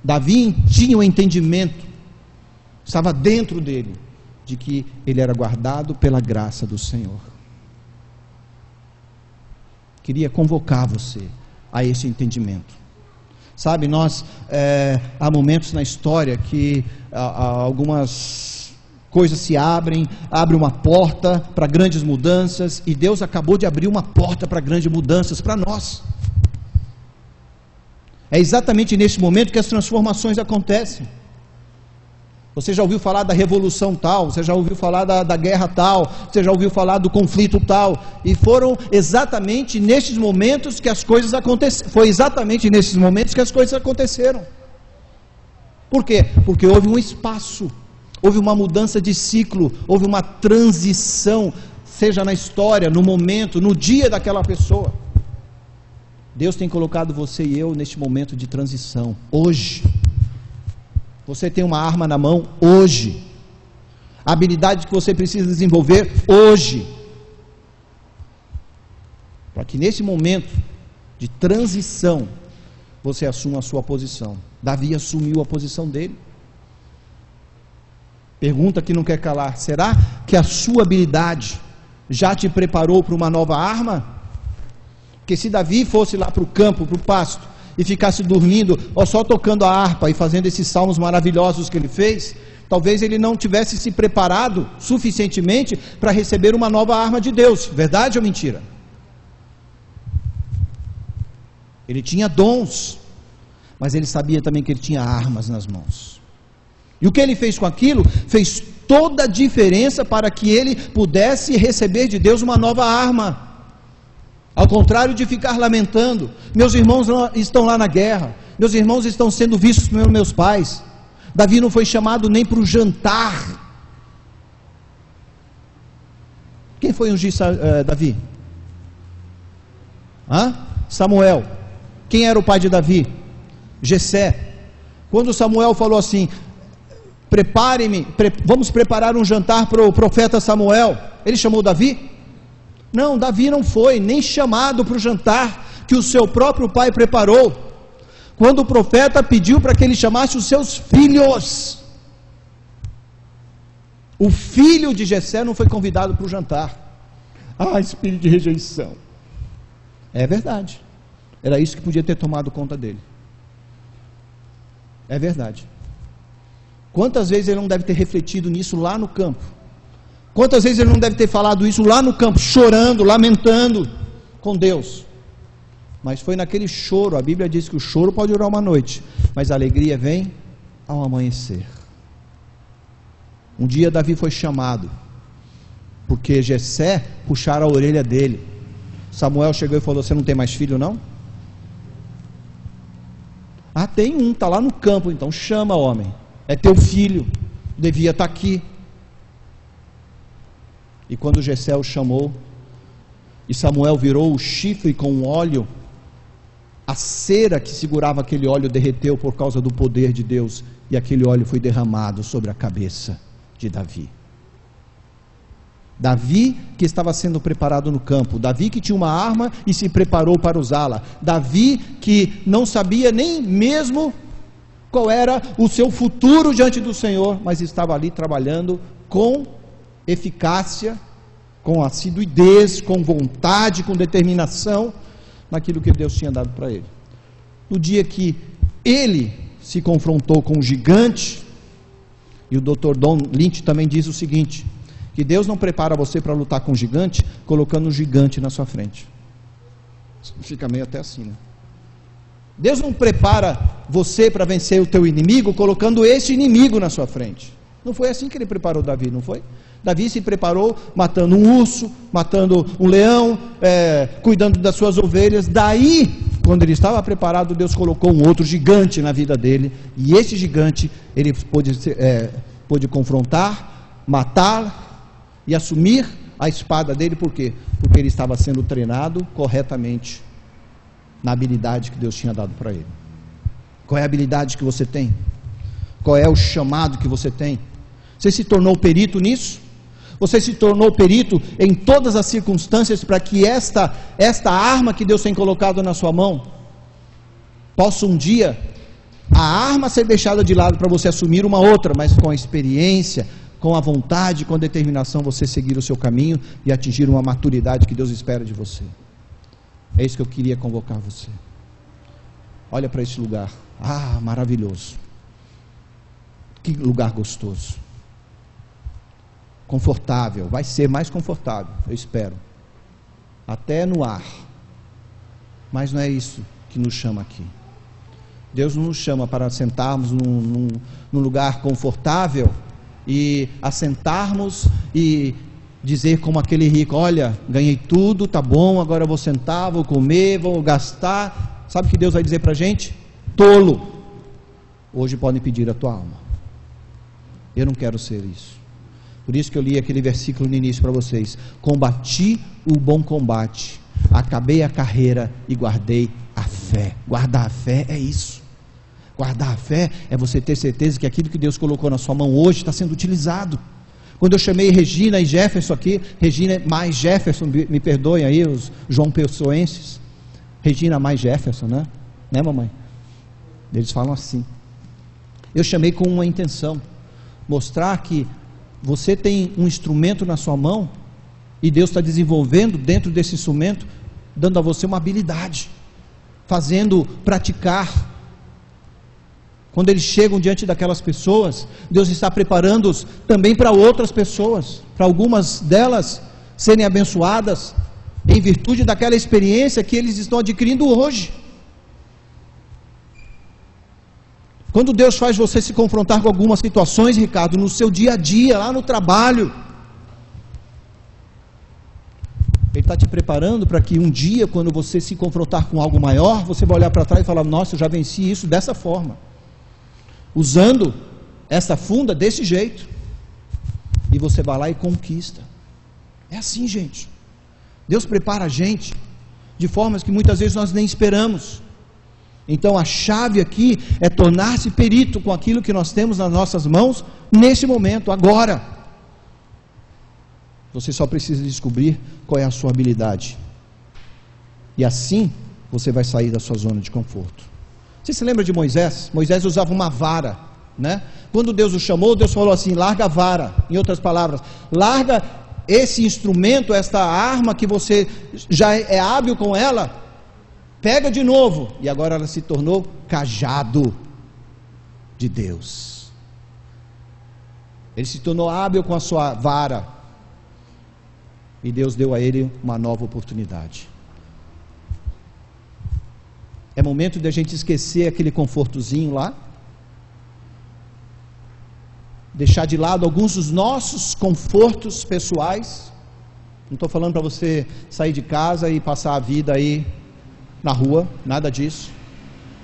Davi tinha o entendimento, estava dentro dele, de que ele era guardado pela graça do Senhor. Queria convocar você a esse entendimento. Sabe, há momentos na história que algumas coisas se abre uma porta para grandes mudanças, e Deus acabou de abrir uma porta para grandes mudanças para nós. É exatamente nesse momento que as transformações acontecem. Você já ouviu falar da revolução tal, você já ouviu falar da guerra tal, você já ouviu falar do conflito tal, e foram exatamente nesses momentos que as coisas aconteceram. Foi exatamente nesses momentos que as coisas aconteceram. Por quê? Porque houve um espaço, houve uma mudança de ciclo, houve uma transição, seja na história, no momento, no dia daquela pessoa. Deus tem colocado você e eu neste momento de transição, hoje. Você tem uma arma na mão hoje. A habilidade que você precisa desenvolver hoje. Para que nesse momento de transição, você assuma a sua posição. Davi assumiu a posição dele. Pergunta que não quer calar: será que a sua habilidade já te preparou para uma nova arma? Porque se Davi fosse lá para o campo, para o pasto, e ficasse dormindo, ou só tocando a harpa e fazendo esses salmos maravilhosos que ele fez, talvez ele não tivesse se preparado suficientemente para receber uma nova arma de Deus. Verdade ou mentira? Ele tinha dons, mas ele sabia também que ele tinha armas nas mãos. E o que ele fez com aquilo fez toda a diferença para que ele pudesse receber de Deus uma nova arma. Ao contrário de ficar lamentando: meus irmãos estão lá na guerra, meus irmãos estão sendo vistos pelos meus pais. Davi não foi chamado nem para o jantar. Quem foi ungir Davi? Samuel. Quem era o pai de Davi? Jessé. Quando Samuel falou assim: vamos preparar um jantar para o profeta Samuel, ele chamou Davi? Não, Davi não foi nem chamado para o jantar que o seu próprio pai preparou, quando o profeta pediu para que ele chamasse os seus filhos. O filho de Jessé não foi convidado para o jantar. Espírito de rejeição. É verdade, era isso que podia ter tomado conta dele. É verdade. Quantas vezes ele não deve ter refletido nisso lá no campo? Quantas vezes ele não deve ter falado isso lá no campo, chorando, lamentando com Deus? Mas foi naquele choro. A Bíblia diz que o choro pode durar uma noite, mas a alegria vem ao amanhecer. Um dia Davi foi chamado, porque Jessé puxaram a orelha dele. Samuel chegou e falou: você não tem mais filho não? Tem um, está lá no campo. Então chama, homem, é teu filho, devia estar aqui. E quando Jessé o chamou, e Samuel virou o chifre com o óleo, a cera que segurava aquele óleo derreteu por causa do poder de Deus, e aquele óleo foi derramado sobre a cabeça de Davi. Davi que estava sendo preparado no campo, Davi que tinha uma arma e se preparou para usá-la, Davi que não sabia nem mesmo qual era o seu futuro diante do Senhor, mas estava ali trabalhando com eficácia, com assiduidez, com vontade, com determinação, naquilo que Deus tinha dado para ele. No dia que ele se confrontou com o gigante, e o Dr. Don Lynch também diz o seguinte, que Deus não prepara você para lutar com o gigante, colocando um gigante na sua frente. Fica meio até assim, né? Deus não prepara você para vencer o teu inimigo, colocando esse inimigo na sua frente. Não foi assim que ele preparou Davi, não foi? Davi se preparou matando um urso, matando um leão, cuidando das suas ovelhas. Daí, quando ele estava preparado, Deus colocou um outro gigante na vida dele. E esse gigante, ele pôde confrontar, matar e assumir a espada dele, por quê? Porque ele estava sendo treinado corretamente na habilidade que Deus tinha dado para ele. Qual é a habilidade que você tem? Qual é o chamado que você tem? Você se tornou perito nisso? Você se tornou perito em todas as circunstâncias para que esta arma que Deus tem colocado na sua mão possa um dia, a arma ser deixada de lado para você assumir uma outra, mas com a experiência, com a vontade, com a determinação, você seguir o seu caminho e atingir uma maturidade que Deus espera de você. É isso que eu queria convocar você. Olha para esse lugar. Ah, maravilhoso. Que lugar gostoso. Confortável. Vai ser mais confortável, eu espero. Até no ar. Mas não é isso que nos chama aqui. Deus não nos chama para sentarmos num lugar confortável e assentarmos e dizer como aquele rico: olha, ganhei tudo, tá bom, agora eu vou sentar, vou comer, vou gastar. Sabe o que Deus vai dizer para a gente? Tolo, hoje podem pedir a tua alma. Eu não quero ser isso. Por isso que eu li aquele versículo no início para vocês: combati o bom combate, acabei a carreira e guardei a fé. Guardar a fé é isso. Guardar a fé é você ter certeza que aquilo que Deus colocou na sua mão hoje está sendo utilizado. Quando eu chamei Regina e Jefferson aqui, Regina mais Jefferson, me perdoem aí os João Pessoenses, Regina mais Jefferson, né mamãe? Eles falam assim. Eu chamei com uma intenção, mostrar que você tem um instrumento na sua mão e Deus está desenvolvendo dentro desse instrumento, dando a você uma habilidade, fazendo praticar. Quando eles chegam diante daquelas pessoas, Deus está preparando-os também para outras pessoas, para algumas delas serem abençoadas em virtude daquela experiência que eles estão adquirindo hoje. Quando Deus faz você se confrontar com algumas situações, Ricardo, no seu dia a dia, lá no trabalho, Ele está te preparando para que um dia, quando você se confrontar com algo maior, você vai olhar para trás e falar: nossa, eu já venci isso dessa forma, usando essa funda desse jeito. E você vai lá e conquista. É assim, gente. Deus prepara a gente de formas que muitas vezes nós nem esperamos. Então a chave aqui é tornar-se perito com aquilo que nós temos nas nossas mãos, nesse momento, agora. Você só precisa descobrir qual é a sua habilidade. E assim você vai sair da sua zona de conforto. Você se lembra de Moisés? Moisés usava uma vara, né? Quando Deus o chamou, Deus falou assim: larga a vara. Em outras palavras, larga esse instrumento, esta arma que você já é hábil com ela, pega de novo. E agora ela se tornou cajado de Deus. Ele se tornou hábil com a sua vara. E Deus deu a ele uma nova oportunidade. É momento de a gente esquecer aquele confortozinho lá, deixar de lado alguns dos nossos confortos pessoais. Não estou falando para você sair de casa e passar a vida aí na rua, nada disso.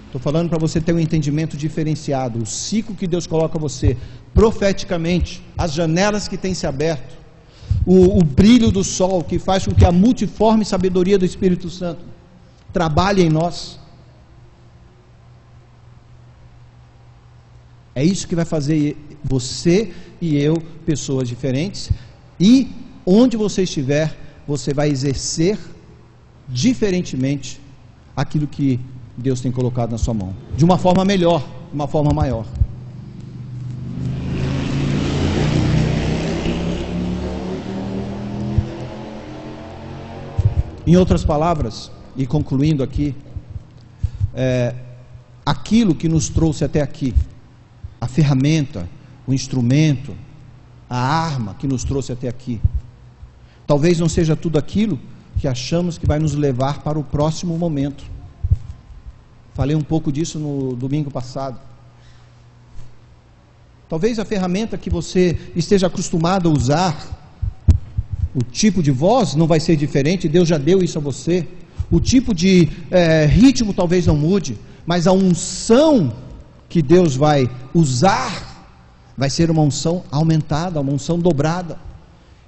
Estou falando para você ter um entendimento diferenciado, o ciclo que Deus coloca você, profeticamente, as janelas que têm se aberto, o brilho do sol que faz com que a multiforme sabedoria do Espírito Santo trabalhe em nós. É isso que vai fazer você e eu pessoas diferentes, e onde você estiver, você vai exercer diferentemente aquilo que Deus tem colocado na sua mão, de uma forma melhor, de uma forma maior. Em outras palavras, e concluindo aqui, aquilo que nos trouxe até aqui, a ferramenta, o instrumento, a arma que nos trouxe até aqui, talvez não seja tudo aquilo que achamos que vai nos levar para o próximo momento. Falei um pouco disso no domingo passado. Talvez a ferramenta que você esteja acostumado a usar, o tipo de voz não vai ser diferente, Deus já deu isso a você. O tipo de ritmo talvez não mude, mas a unção que Deus vai usar vai ser uma unção aumentada, uma unção dobrada.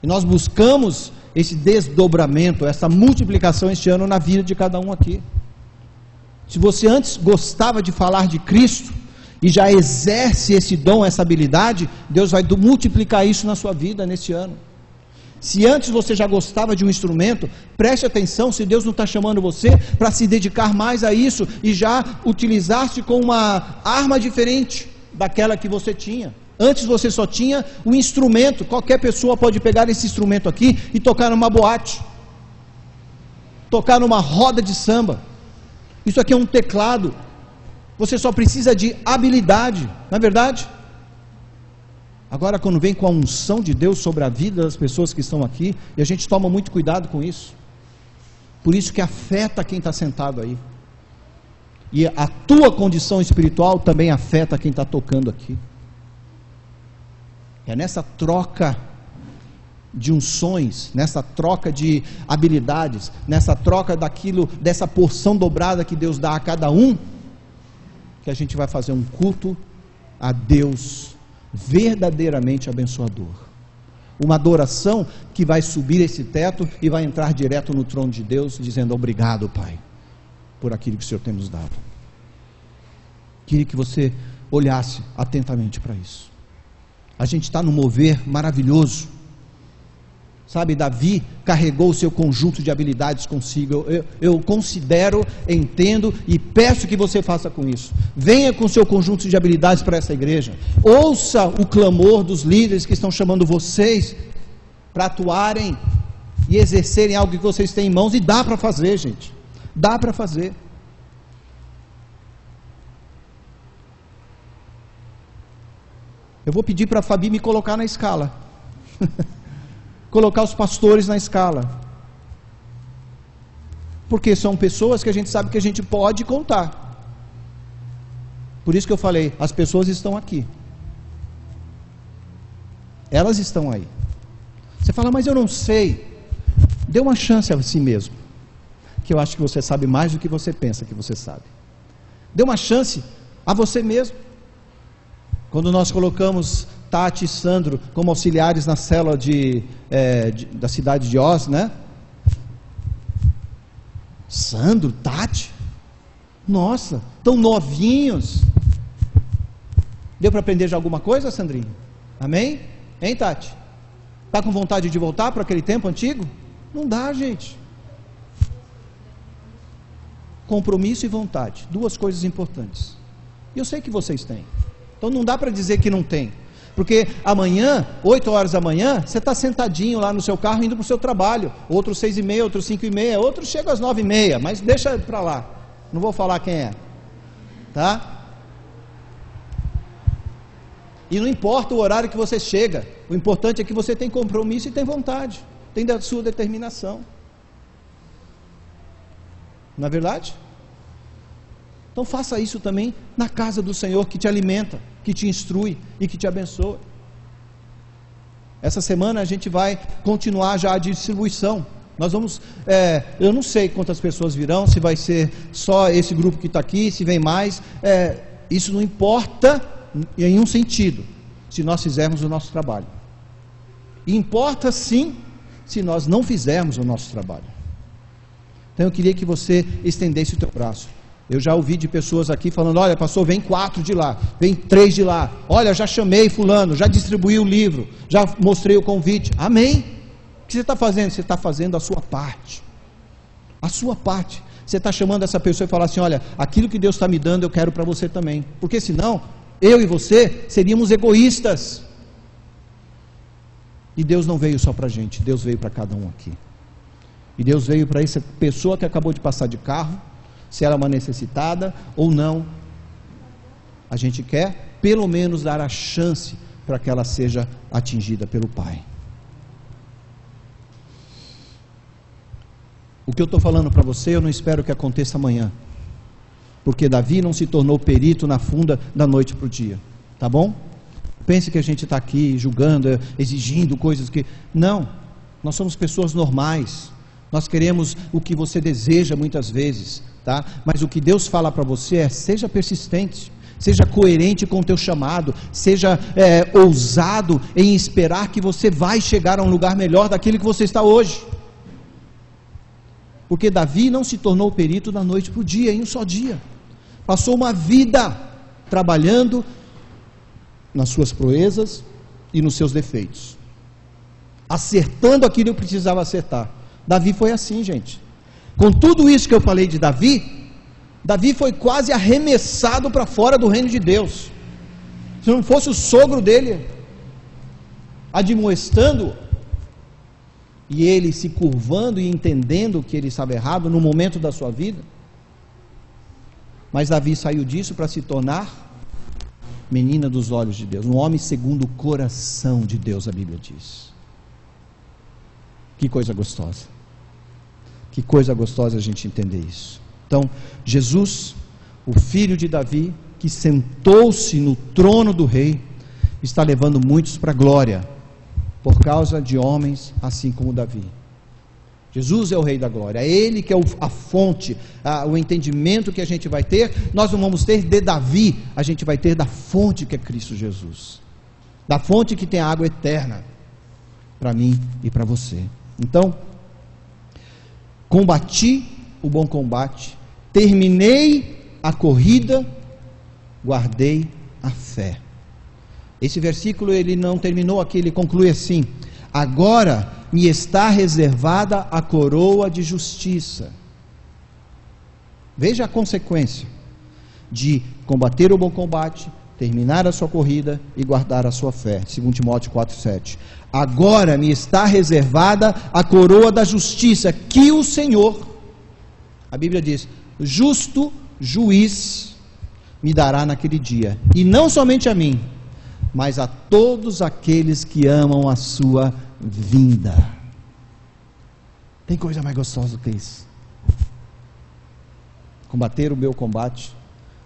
E nós buscamos esse desdobramento, essa multiplicação este ano na vida de cada um aqui. Se você antes gostava de falar de Cristo e já exerce esse dom, essa habilidade, Deus vai multiplicar isso na sua vida neste ano. Se antes você já gostava de um instrumento, preste atenção se Deus não está chamando você para se dedicar mais a isso e já utilizar-se com uma arma diferente daquela que você tinha. Antes você só tinha o instrumento, qualquer pessoa pode pegar esse instrumento aqui e tocar numa boate, tocar numa roda de samba. Isso aqui é um teclado, você só precisa de habilidade, não é verdade? Agora, quando vem com a unção de Deus sobre a vida das pessoas que estão aqui, e a gente toma muito cuidado com isso, por isso que afeta quem está sentado aí, e a tua condição espiritual também afeta quem está tocando aqui. É nessa troca de unções, nessa troca de habilidades, nessa troca dessa porção dobrada que Deus dá a cada um, que a gente vai fazer um culto a Deus verdadeiramente abençoador. Uma adoração que vai subir esse teto e vai entrar direto no trono de Deus, dizendo: obrigado, Pai, por aquilo que o Senhor tem nos dado. Queria que você olhasse atentamente para isso. A gente está num mover maravilhoso. Sabe, Davi carregou o seu conjunto de habilidades consigo. Eu considero, entendo e peço que você faça com isso. Venha com o seu conjunto de habilidades para essa igreja. Ouça o clamor dos líderes que estão chamando vocês para atuarem e exercerem algo que vocês têm em mãos. E dá para fazer, gente. Dá para fazer. Eu vou pedir para a Fabi me colocar na escala. Colocar os pastores na escala. Porque são pessoas que a gente sabe que a gente pode contar. Por isso que eu falei, as pessoas estão aqui. Elas estão aí. Você fala, mas eu não sei. Dê uma chance a si mesmo. Que eu acho que você sabe mais do que você pensa que você sabe. Dê uma chance a você mesmo. Quando nós colocamos Tati e Sandro como auxiliares na célula da cidade de Oz, né? Sandro, Tati, nossa, tão novinhos. Deu para aprender já alguma coisa, Sandrinho? Amém? Hein, Tati? Está com vontade de voltar para aquele tempo antigo? Não dá, gente. Compromisso e vontade, duas coisas importantes. E eu sei que vocês têm. Então não dá para dizer que não tem. Porque amanhã, 8 horas da manhã, você está sentadinho lá no seu carro indo para o seu trabalho. Outros 6h30, outros 5h30, outros chegam às 9h30, mas deixa para lá. Não vou falar quem é. Tá? E não importa o horário que você chega. O importante é que você tem compromisso e tem vontade. Tem da sua determinação. Não é verdade? Então faça isso também na casa do Senhor, que te alimenta, que te instrui e que te abençoa. Essa semana a gente vai continuar já a distribuição. Nós vamos, eu não sei quantas pessoas virão, se vai ser só esse grupo que está aqui, se vem mais. Isso não importa em um sentido, se nós fizermos o nosso trabalho. E importa sim, se nós não fizermos o nosso trabalho. Então eu queria que você estendesse o teu braço. Eu já ouvi de pessoas aqui falando, olha pastor, vem 4 de lá, vem 3 de lá, olha, já chamei fulano, já distribuí o livro, já mostrei o convite, amém? O que você está fazendo? Você está fazendo a sua parte, você está chamando essa pessoa e falar assim, olha, aquilo que Deus está me dando eu quero para você também, porque senão, eu e você seríamos egoístas, e Deus não veio só para a gente, Deus veio para cada um aqui, e Deus veio para essa pessoa que acabou de passar de carro, se ela é uma necessitada ou não, a gente quer pelo menos dar a chance para que ela seja atingida pelo Pai. O que eu estou falando para você, eu não espero que aconteça amanhã, porque Davi não se tornou perito na funda da noite para o dia, tá bom? Pense que a gente está aqui julgando, exigindo coisas que... Não, nós somos pessoas normais, nós queremos o que você deseja muitas vezes, tá? Mas o que Deus fala para você é, seja persistente, Seja coerente com o teu chamado. Seja ousado em esperar que você vai chegar a um lugar melhor daquele que você está hoje. Porque Davi não se tornou perito da noite para o dia, em um só dia. Passou uma vida trabalhando nas suas proezas e nos seus defeitos, acertando aquilo que precisava acertar. Davi foi assim, gente. Com tudo isso que eu falei de Davi, Davi foi quase arremessado para fora do reino de Deus. Se não fosse o sogro dele admoestando, e ele se curvando e entendendo que ele estava errado no momento da sua vida. Mas Davi saiu disso para se tornar menina dos olhos de Deus, um homem segundo o coração de Deus, a Bíblia diz. Que coisa gostosa. Que coisa gostosa a gente entender isso. Então, Jesus, o filho de Davi, que sentou-se no trono do rei, está levando muitos para a glória, por causa de homens assim como Davi. Jesus é o Rei da Glória, é Ele que é a fonte, o entendimento que a gente vai ter. Nós não vamos ter de Davi, a gente vai ter da fonte que é Cristo Jesus, da fonte que tem a água eterna, para mim e para você. Então, combati o bom combate, terminei a corrida, guardei a fé. Esse versículo ele não terminou aqui, ele conclui assim: agora me está reservada a coroa de justiça. Veja a consequência de combater o bom combate, terminar a sua corrida e guardar a sua fé. 2 Timóteo 4,7. Agora me está reservada a coroa da justiça, que o Senhor, a Bíblia diz, justo juiz, me dará naquele dia. E não somente a mim, mas a todos aqueles que amam a sua vinda. Tem coisa mais gostosa do que isso? Combater o meu combate,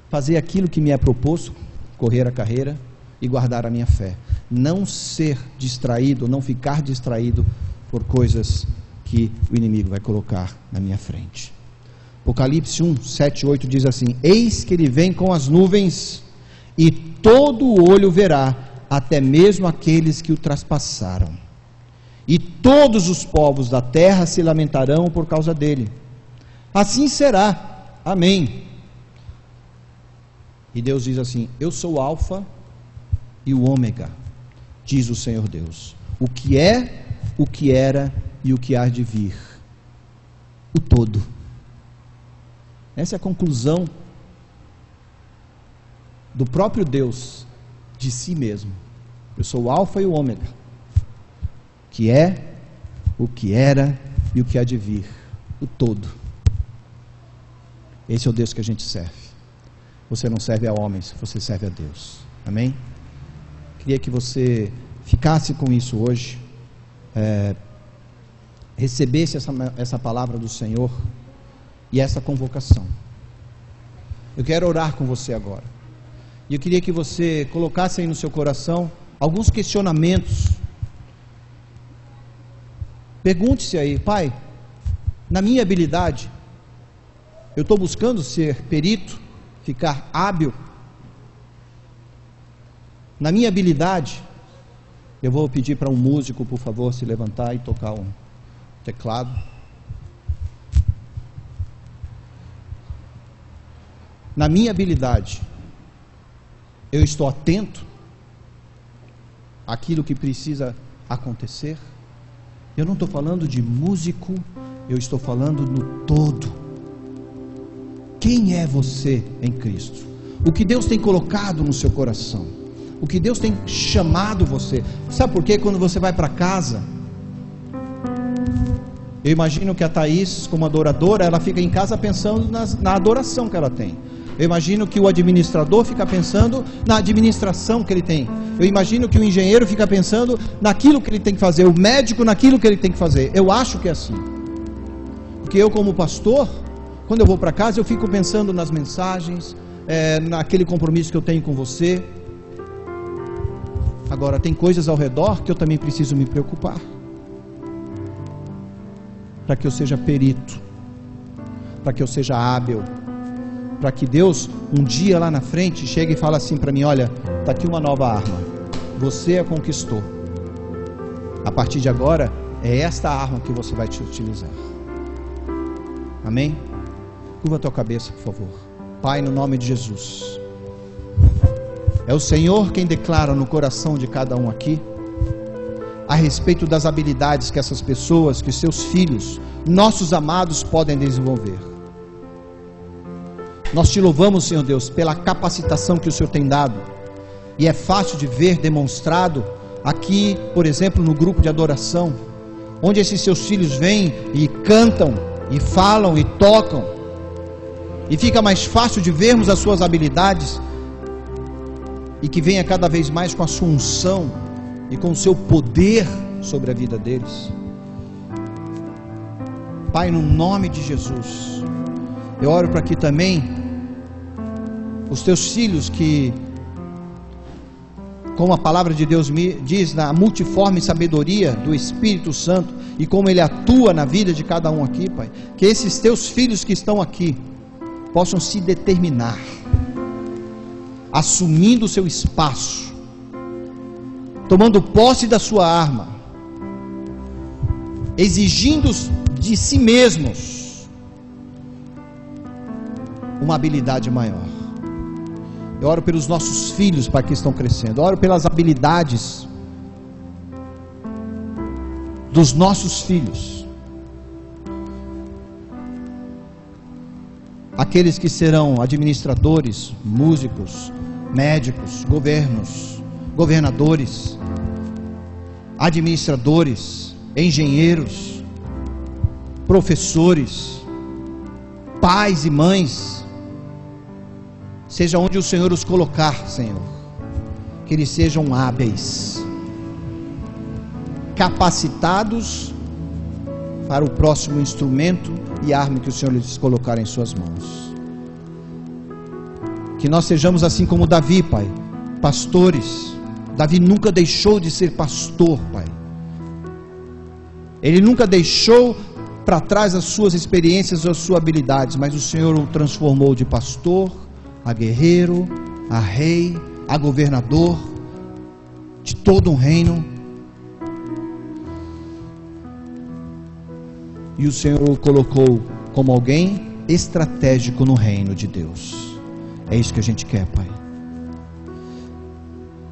fazer aquilo que me é proposto, correr a carreira e guardar a minha fé. Não ser distraído, não ficar distraído por coisas que o inimigo vai colocar na minha frente. Apocalipse 1, 7, 8 diz assim: eis que ele vem com as nuvens, e todo o olho verá, até mesmo aqueles que o traspassaram. E todos os povos da terra se lamentarão por causa dele. Assim será. Amém. E Deus diz assim: eu sou o Alfa e o Ômega, diz o Senhor Deus. O que é, o que era e o que há de vir. O todo. Essa é a conclusão do próprio Deus de si mesmo. Eu sou o Alfa e o Ômega, o que é, o que era e o que há de vir, o todo. Esse é o Deus que a gente serve. Você não serve a homens, você serve a Deus. Amém? Queria que você ficasse com isso hoje, recebesse essa palavra do Senhor e essa convocação. Eu quero orar com você agora. E eu queria que você colocasse aí no seu coração alguns questionamentos. Pergunte-se aí: pai, na minha habilidade, eu estou buscando ser perito, ficar hábil? Na minha habilidade, eu vou pedir para um músico, por favor, se levantar e tocar um teclado. Na minha habilidade, eu estou atento àquilo que precisa acontecer? Eu não estou falando de músico, eu estou falando no todo. Quem é você em Cristo? O que Deus tem colocado no seu coração? O que Deus tem chamado você? Sabe por quê? Quando você vai para casa, eu imagino que a Thaís, como adoradora, ela fica em casa pensando na adoração que ela tem. Eu imagino que o administrador fica pensando na administração que ele tem. Eu imagino que o engenheiro fica pensando naquilo que ele tem que fazer, o médico naquilo que ele tem que fazer. Eu acho que é assim. Porque eu, como pastor, quando eu vou para casa, eu fico pensando nas mensagens, naquele compromisso que eu tenho com você. Agora, tem coisas ao redor que eu também preciso me preocupar, para que eu seja perito, para que eu seja hábil, para que Deus, um dia lá na frente, chegue e fale assim para mim: olha, está aqui uma nova arma, você a conquistou. A partir de agora, é esta arma que você vai te utilizar. Amém? Curva a tua cabeça, por favor. Pai, no nome de Jesus, é o Senhor quem declara no coração de cada um aqui a respeito das habilidades que essas pessoas, que seus filhos, nossos amados, podem desenvolver. Nós te louvamos, Senhor Deus, pela capacitação que o Senhor tem dado, e é fácil de ver demonstrado aqui, por exemplo, no grupo de adoração, onde esses seus filhos vêm e cantam, e falam, e tocam, e fica mais fácil de vermos as suas habilidades, e que venha cada vez mais com a sua unção, e com o seu poder sobre a vida deles. Pai, no nome de Jesus, eu oro para que também os teus filhos, que, como a palavra de Deus me diz, na multiforme sabedoria do Espírito Santo, e como ele atua na vida de cada um aqui, Pai, que esses teus filhos que estão aqui possam se determinar, assumindo o seu espaço, tomando posse da sua arma, exigindo de si mesmos uma habilidade maior. Eu oro pelos nossos filhos, Pai, que estão crescendo. Eu oro pelas habilidades dos nossos filhos, aqueles que serão administradores, músicos, médicos, governadores, administradores, engenheiros, professores, pais e mães, seja onde o Senhor os colocar, Senhor, que eles sejam hábeis, capacitados para o próximo instrumento e arma que o Senhor lhes colocar em suas mãos. Que nós sejamos assim como Davi, Pai, pastores. Davi nunca deixou de ser pastor, Pai. Ele nunca deixou para trás as suas experiências ou as suas habilidades, mas o Senhor o transformou de pastor a guerreiro, a rei, a governador de todo um reino. E o Senhor o colocou como alguém estratégico no reino de Deus. É isso que a gente quer, Pai.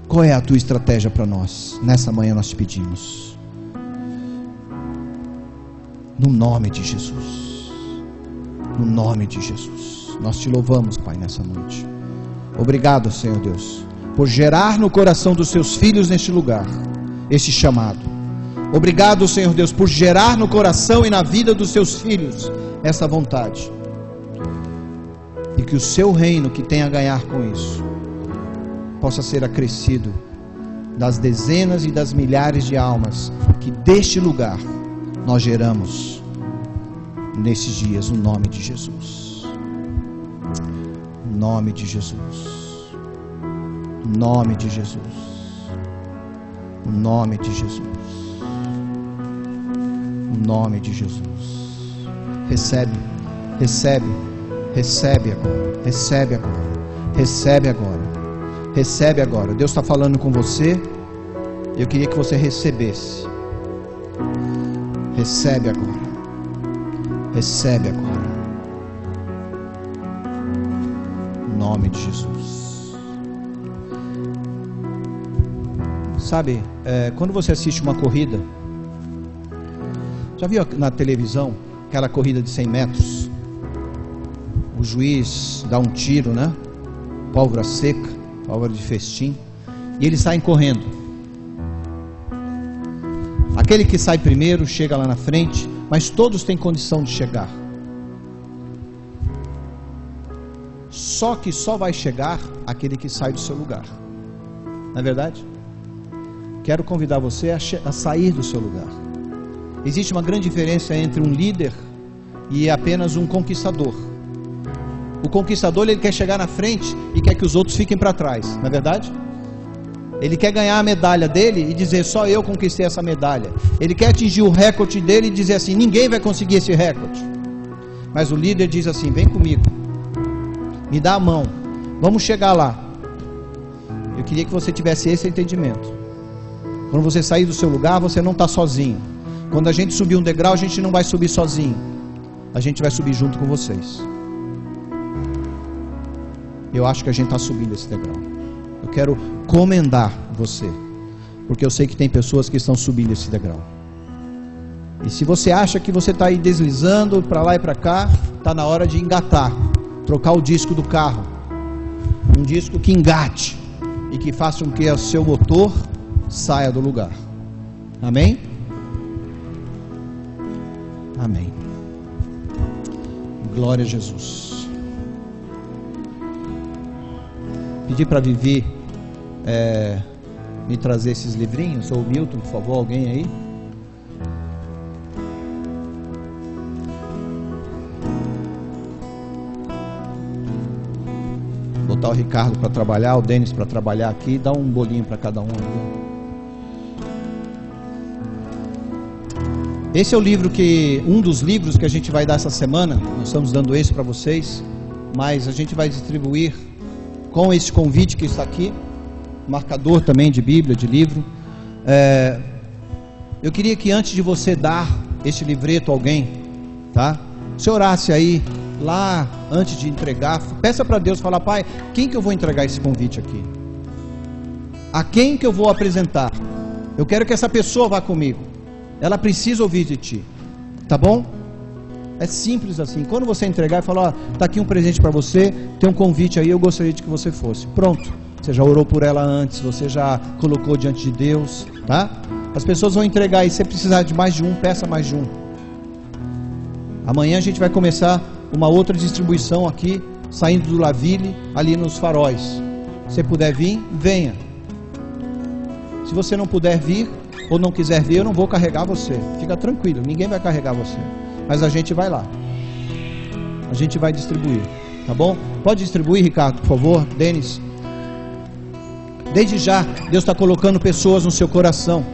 Qual é a tua estratégia para nós? Nessa manhã nós te pedimos, no nome de Jesus, no nome de Jesus. Nós te louvamos, Pai, nessa noite. Obrigado, Senhor Deus, por gerar no coração dos seus filhos neste lugar esse chamado. Obrigado, Senhor Deus, por gerar no coração e na vida dos seus filhos essa vontade, e que o seu reino, que tem a ganhar com isso, possa ser acrescido das dezenas e das milhares de almas que deste lugar nós geramos nesses dias, no nome de Jesus. No nome de Jesus. No nome de Jesus. No nome de Jesus. No nome de Jesus. Recebe, recebe, recebe agora, recebe agora, recebe agora, recebe agora. Deus está falando com você. Eu queria que você recebesse. Recebe agora. Recebe agora. Em nome de Jesus. Sabe, quando você assiste uma corrida, já viu na televisão aquela corrida de 100 metros? O juiz dá um tiro, né? Pólvora seca, pólvora de festim, e eles saem correndo. Aquele que sai primeiro chega lá na frente, mas todos têm condição de chegar. Só que só vai chegar aquele que sai do seu lugar. Não é verdade? Quero convidar você a sair do seu lugar. Existe uma grande diferença entre um líder e apenas um conquistador. O conquistador, ele quer chegar na frente e quer que os outros fiquem para trás, não é verdade? Ele quer ganhar a medalha dele e dizer: só eu conquistei essa medalha. Ele quer atingir o recorde dele e dizer assim: ninguém vai conseguir esse recorde. Mas o líder diz assim: vem comigo, me dá a mão, vamos chegar lá. Eu queria que você tivesse esse entendimento. Quando você sair do seu lugar, você não está sozinho. Quando a gente subir um degrau, a gente não vai subir sozinho. A gente vai subir junto com vocês. Eu acho que a gente está subindo esse degrau. Eu quero comendar você, porque eu sei que tem pessoas que estão subindo esse degrau. E se você acha que você está aí deslizando para lá e para cá, está na hora de engatar, trocar o disco do carro, um disco que engate e que faça com que o seu motor saia do lugar. Amém? Amém. Glória a Jesus. Pedi para a Vivi me trazer esses livrinhos, ou o Milton, por favor, alguém aí? Botar o Ricardo para trabalhar, o Denis para trabalhar aqui, dá um bolinho para cada um. Esse é o livro um dos livros que a gente vai dar essa semana. Nós estamos dando esse para vocês, mas a gente vai distribuir com esse convite que está aqui, marcador também de Bíblia, de livro. Eu queria que antes de você dar este livreto a alguém, tá? Você orasse aí, lá, antes de entregar, peça para Deus, fala: Pai, quem que eu vou entregar esse convite aqui? A quem que eu vou apresentar? Eu quero que essa pessoa vá comigo. Ela precisa ouvir de ti, tá bom? É simples assim. Quando você entregar e falar: ó, tá aqui um presente para você, tem um convite aí, eu gostaria de que você fosse. Pronto, você já orou por ela antes, você já colocou diante de Deus, tá? As pessoas vão entregar, e se você precisar de mais de um, peça mais de um. Amanhã a gente vai começar uma outra distribuição aqui, saindo do Laville, ali nos Faróis. Se você puder vir, venha. Se você não puder vir, ou não quiser vir, eu não vou carregar você. Fica tranquilo, ninguém vai carregar você. Mas a gente vai lá. A gente vai distribuir, tá bom? Pode distribuir, Ricardo, por favor, Denis. Desde já, Deus está colocando pessoas no seu coração.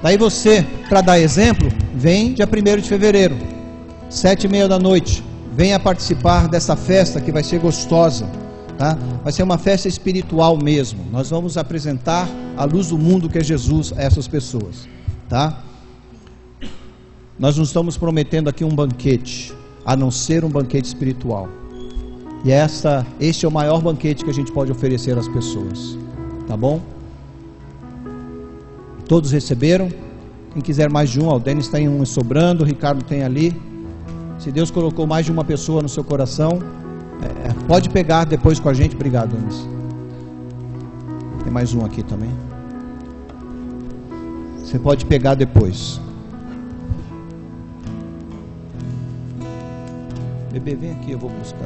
Daí você, para dar exemplo, vem dia 1º de fevereiro, 7h30 da noite. Venha participar dessa festa que vai ser gostosa, tá? Vai ser uma festa espiritual mesmo. Nós vamos apresentar a luz do mundo que é Jesus a essas pessoas, tá? Nós não estamos prometendo aqui um banquete, a não ser um banquete espiritual. E este é o maior banquete que a gente pode oferecer às pessoas, tá bom? Todos receberam? Quem quiser mais de um, o Denis tem um sobrando, o Ricardo tem ali. Se Deus colocou mais de uma pessoa no seu coração, pode pegar depois com a gente. Obrigado, Denis. Tem mais um aqui também. Você pode pegar depois. Bebê, vem aqui, eu vou buscar.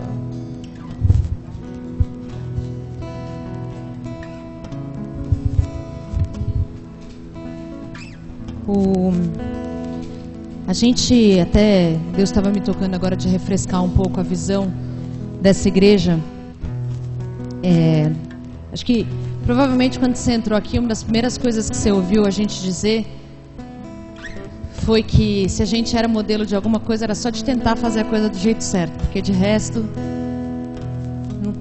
A gente até, Deus estava me tocando agora de refrescar um pouco a visão dessa igreja. Acho que provavelmente quando você entrou aqui, uma das primeiras coisas que você ouviu a gente dizer foi que se a gente era modelo de alguma coisa, era só de tentar fazer a coisa do jeito certo, porque de resto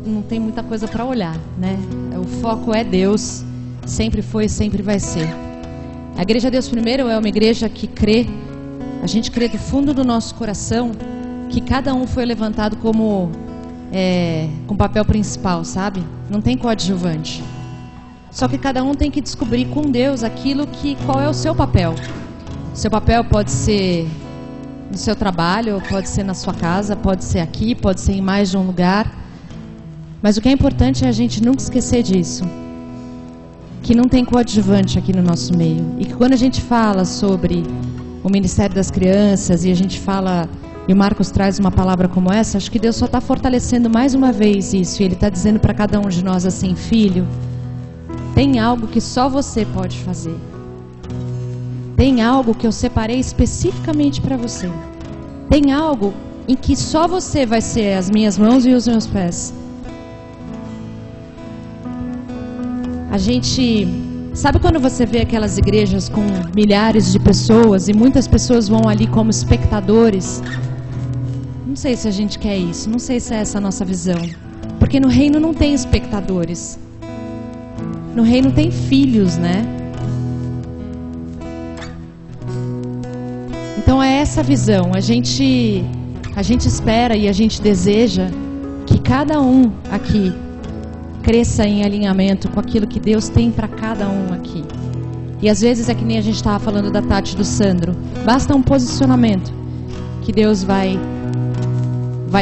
não tem muita coisa para olhar, né? O foco é Deus, sempre foi e sempre vai ser. A Igreja Deus Primeiro é uma igreja que crê, a gente crê do fundo do nosso coração que cada um foi levantado como com papel principal, sabe? Não tem coadjuvante. Só que cada um tem que descobrir com Deus qual é o seu papel. Seu papel pode ser no seu trabalho, pode ser na sua casa, pode ser aqui, pode ser em mais de um lugar. Mas o que é importante é a gente nunca esquecer disso. Que não tem coadjuvante aqui no nosso meio. E que quando a gente fala sobre o Ministério das Crianças e a gente fala, e o Marcos traz uma palavra como essa, acho que Deus só está fortalecendo mais uma vez isso. E Ele está dizendo para cada um de nós assim: filho, tem algo que só você pode fazer. Tem algo que eu separei especificamente para você. Tem algo em que só você vai ser as minhas mãos e os meus pés. A gente... Sabe quando você vê aquelas igrejas com milhares de pessoas e muitas pessoas vão ali como espectadores? Não sei se a gente quer isso, não sei se é essa a nossa visão. Porque no reino não tem espectadores. No reino tem filhos, né? Então é essa visão. A gente espera e a gente deseja que cada um aqui cresça em alinhamento com aquilo que Deus tem para cada um aqui. E às vezes é que nem a gente estava falando da Tati e do Sandro. Basta um posicionamento que Deus vai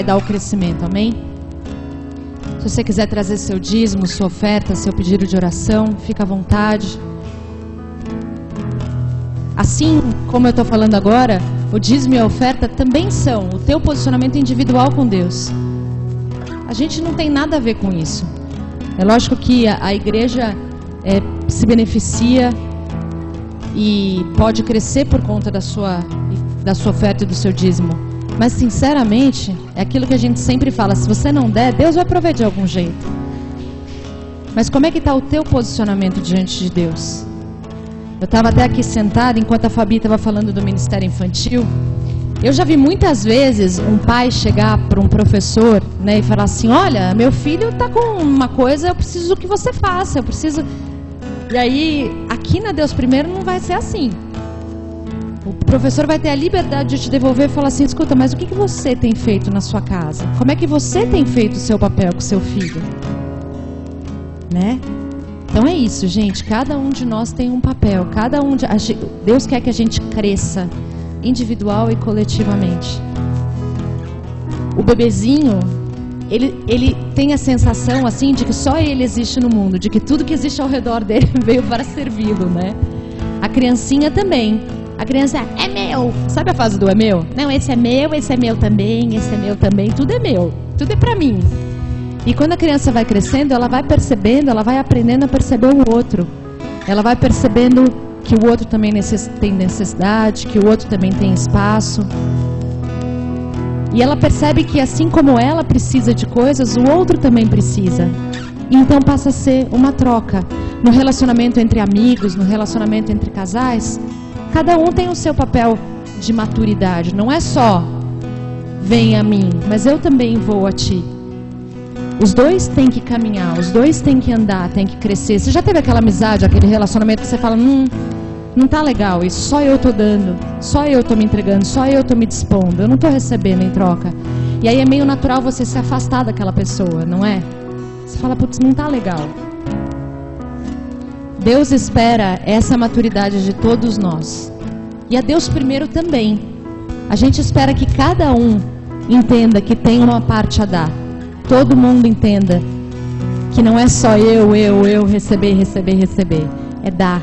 dar o crescimento, amém? Se você quiser trazer seu dízimo, sua oferta, seu pedido de oração, fica à vontade. Assim como eu estou falando agora, o dízimo e a oferta também são o teu posicionamento individual com Deus. A gente não tem nada a ver com isso. É lógico que a igreja se beneficia e pode crescer por conta da sua oferta e do seu dízimo. Mas, sinceramente, é aquilo que a gente sempre fala. Se você não der, Deus vai prover de algum jeito. Mas como é que está o teu posicionamento diante de Deus? Eu estava até aqui sentada, enquanto a Fabi estava falando do Ministério Infantil. Eu já vi muitas vezes um pai chegar para um professor, né, e falar assim: olha, meu filho está com uma coisa, eu preciso que você faça, eu preciso... E aí, aqui na Deus Primeiro não vai ser assim. O professor vai ter a liberdade de te devolver e falar assim: escuta, mas o que você tem feito na sua casa? Como é que você tem feito o seu papel com o seu filho? Né? Então é isso, gente. Cada um de nós tem um papel. Deus quer que a gente cresça individual e coletivamente. O bebezinho, ele tem a sensação assim de que só ele existe no mundo, de que tudo que existe ao redor dele veio para servi-lo, né? A criancinha também. A criança é meu. Sabe a fase do é meu? Não, esse é meu também, esse é meu também. Tudo é meu. Tudo é para mim. E quando a criança vai crescendo, ela vai percebendo, ela vai aprendendo a perceber o outro. Ela vai percebendo que o outro também tem necessidade, que o outro também tem espaço. E ela percebe que assim como ela precisa de coisas, o outro também precisa. E então passa a ser uma troca. No relacionamento entre amigos, no relacionamento entre casais, cada um tem o seu papel de maturidade. Não é só vem a mim, mas eu também vou a ti. Os dois têm que caminhar, os dois têm que andar, têm que crescer. Você já teve aquela amizade, aquele relacionamento que você fala, não tá legal, isso só eu tô dando, só eu tô me entregando, só eu tô me dispondo, eu não tô recebendo em troca. E aí é meio natural você se afastar daquela pessoa, não é? Você fala, putz, não tá legal. Deus espera essa maturidade de todos nós. E a Deus primeiro também. A gente espera que cada um entenda que tem uma parte a dar. Todo mundo entenda que não é só eu, receber. É dar.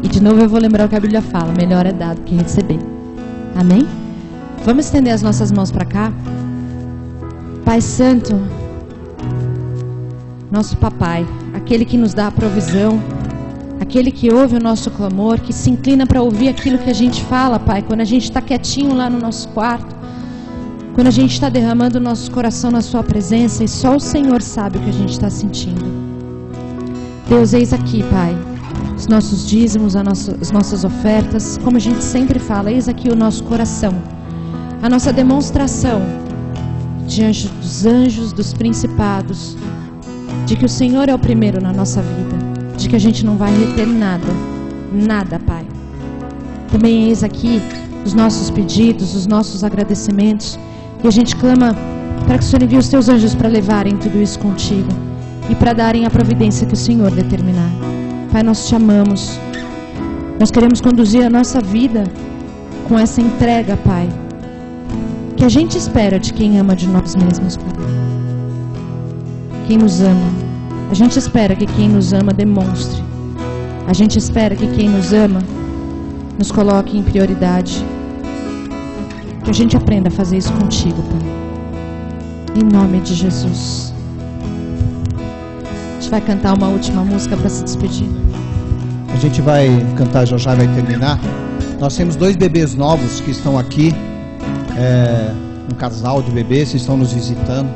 E de novo eu vou lembrar o que a Bíblia fala. Melhor é dar do que receber. Amém? Vamos estender as nossas mãos para cá. Pai Santo, nosso papai, aquele que nos dá a provisão, aquele que ouve o nosso clamor, que se inclina para ouvir aquilo que a gente fala, Pai, quando a gente está quietinho lá no nosso quarto, quando a gente está derramando o nosso coração na sua presença e só o Senhor sabe o que a gente está sentindo. Deus, eis aqui, Pai, os nossos dízimos, as nossas ofertas, como a gente sempre fala, eis aqui o nosso coração, a nossa demonstração diante dos anjos, dos principados, de que o Senhor é o primeiro na nossa vida, de que a gente não vai reter nada, Pai. Também eis aqui os nossos pedidos, os nossos agradecimentos, e a gente clama para que o Senhor envie os teus anjos para levarem tudo isso contigo e para darem a providência que o Senhor determinar. Pai, nós te amamos. Nós queremos conduzir a nossa vida com essa entrega, Pai, que a gente espera de quem ama de nós mesmos, Pai. Quem nos ama. A gente espera que quem nos ama demonstre. A gente espera que quem nos ama nos coloque em prioridade. Que a gente aprenda a fazer isso contigo, Pai. Em nome de Jesus. A gente vai cantar uma última música para se despedir. A gente vai cantar, já vai terminar. Nós temos 2 bebês novos que estão aqui. Um casal de bebês que estão nos visitando.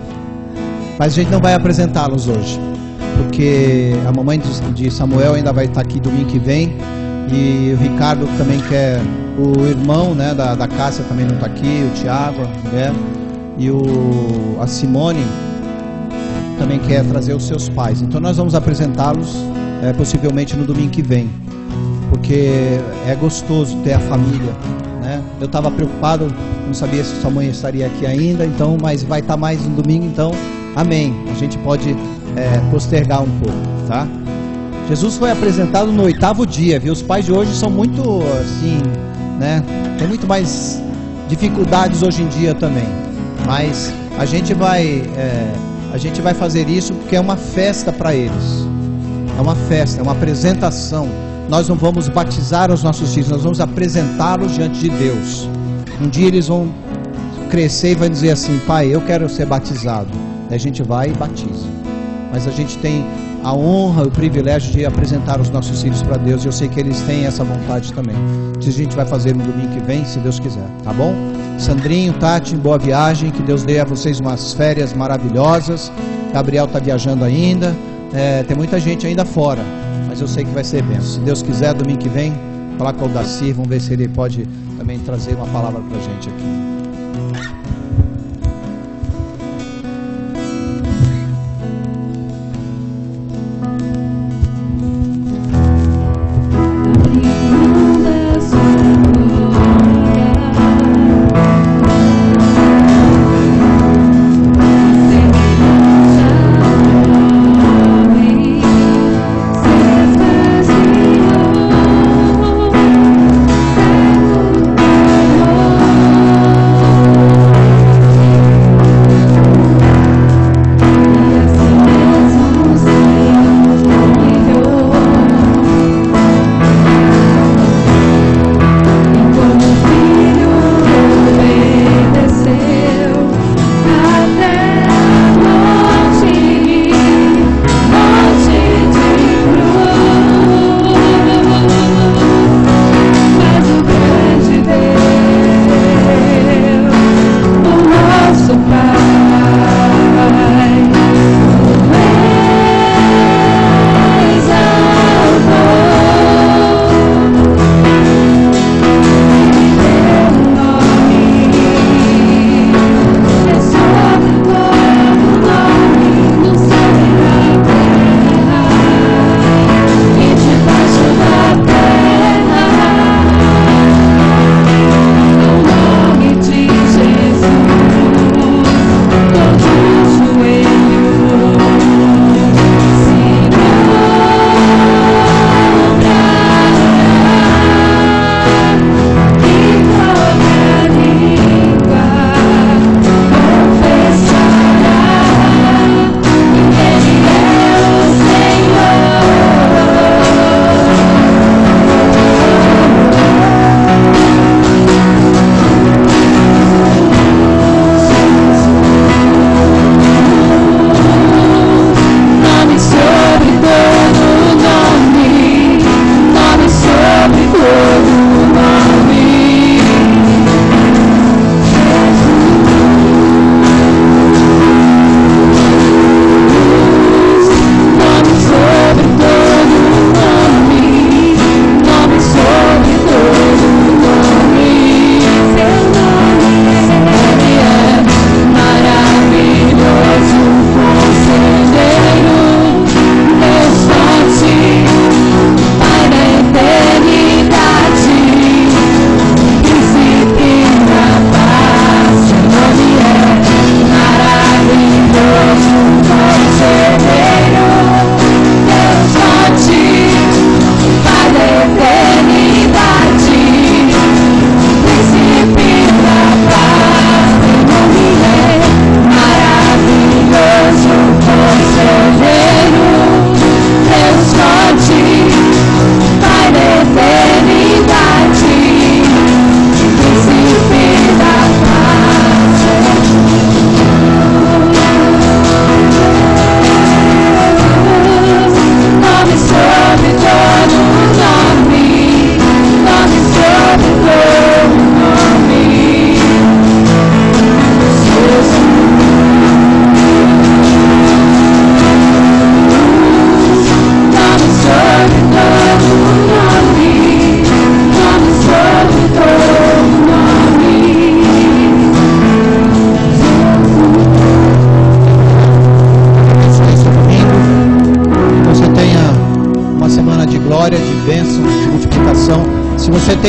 Mas a gente não vai apresentá-los hoje, porque a mamãe de Samuel ainda vai estar aqui domingo que vem. E o Ricardo também quer, o irmão, né, da Cássia também não está aqui, o Tiago, a mulher, e a Simone também quer trazer os seus pais. Então nós vamos apresentá-los possivelmente no domingo que vem, porque é gostoso ter a família, né? Eu estava preocupado, não sabia se sua mãe estaria aqui ainda, então, mas vai estar mais no domingo, então amém. A gente pode postergar um pouco, tá? Jesus foi apresentado no 8º dia, viu? Os pais de hoje são muito assim, né? Tem muito mais dificuldades hoje em dia também, mas a gente vai fazer isso porque é uma festa para eles. É uma festa, é uma apresentação. Nós não vamos batizar os nossos filhos, nós vamos apresentá-los diante de Deus. Um dia eles vão crescer e vão dizer assim: pai, eu quero ser batizado. Daí a gente vai e batiza. Mas a gente tem a honra, o privilégio de apresentar os nossos filhos para Deus. E eu sei que eles têm essa vontade também. Isso a gente vai fazer no domingo que vem, se Deus quiser, tá bom? Sandrinho, Tati, boa viagem. Que Deus dê a vocês umas férias maravilhosas. Gabriel está viajando ainda. Tem muita gente ainda fora, mas eu sei que vai ser bênção. Se Deus quiser, domingo que vem, falar com o Dacir, vamos ver se ele pode também trazer uma palavra para a gente aqui.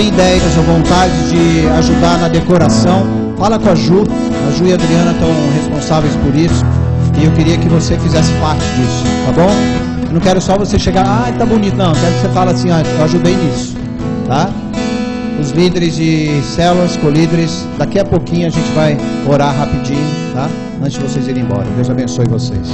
tem ideias ou vontade de ajudar na decoração, fala com a Ju. A Ju e a Adriana estão responsáveis por isso. E eu queria que você fizesse parte disso, tá bom? Eu não quero só você chegar, tá bonito. Não, eu quero que você fale assim, eu ajudei nisso, tá? Os líderes de células, colíderes, daqui a pouquinho a gente vai orar rapidinho, tá? Antes de vocês irem embora. Deus abençoe vocês.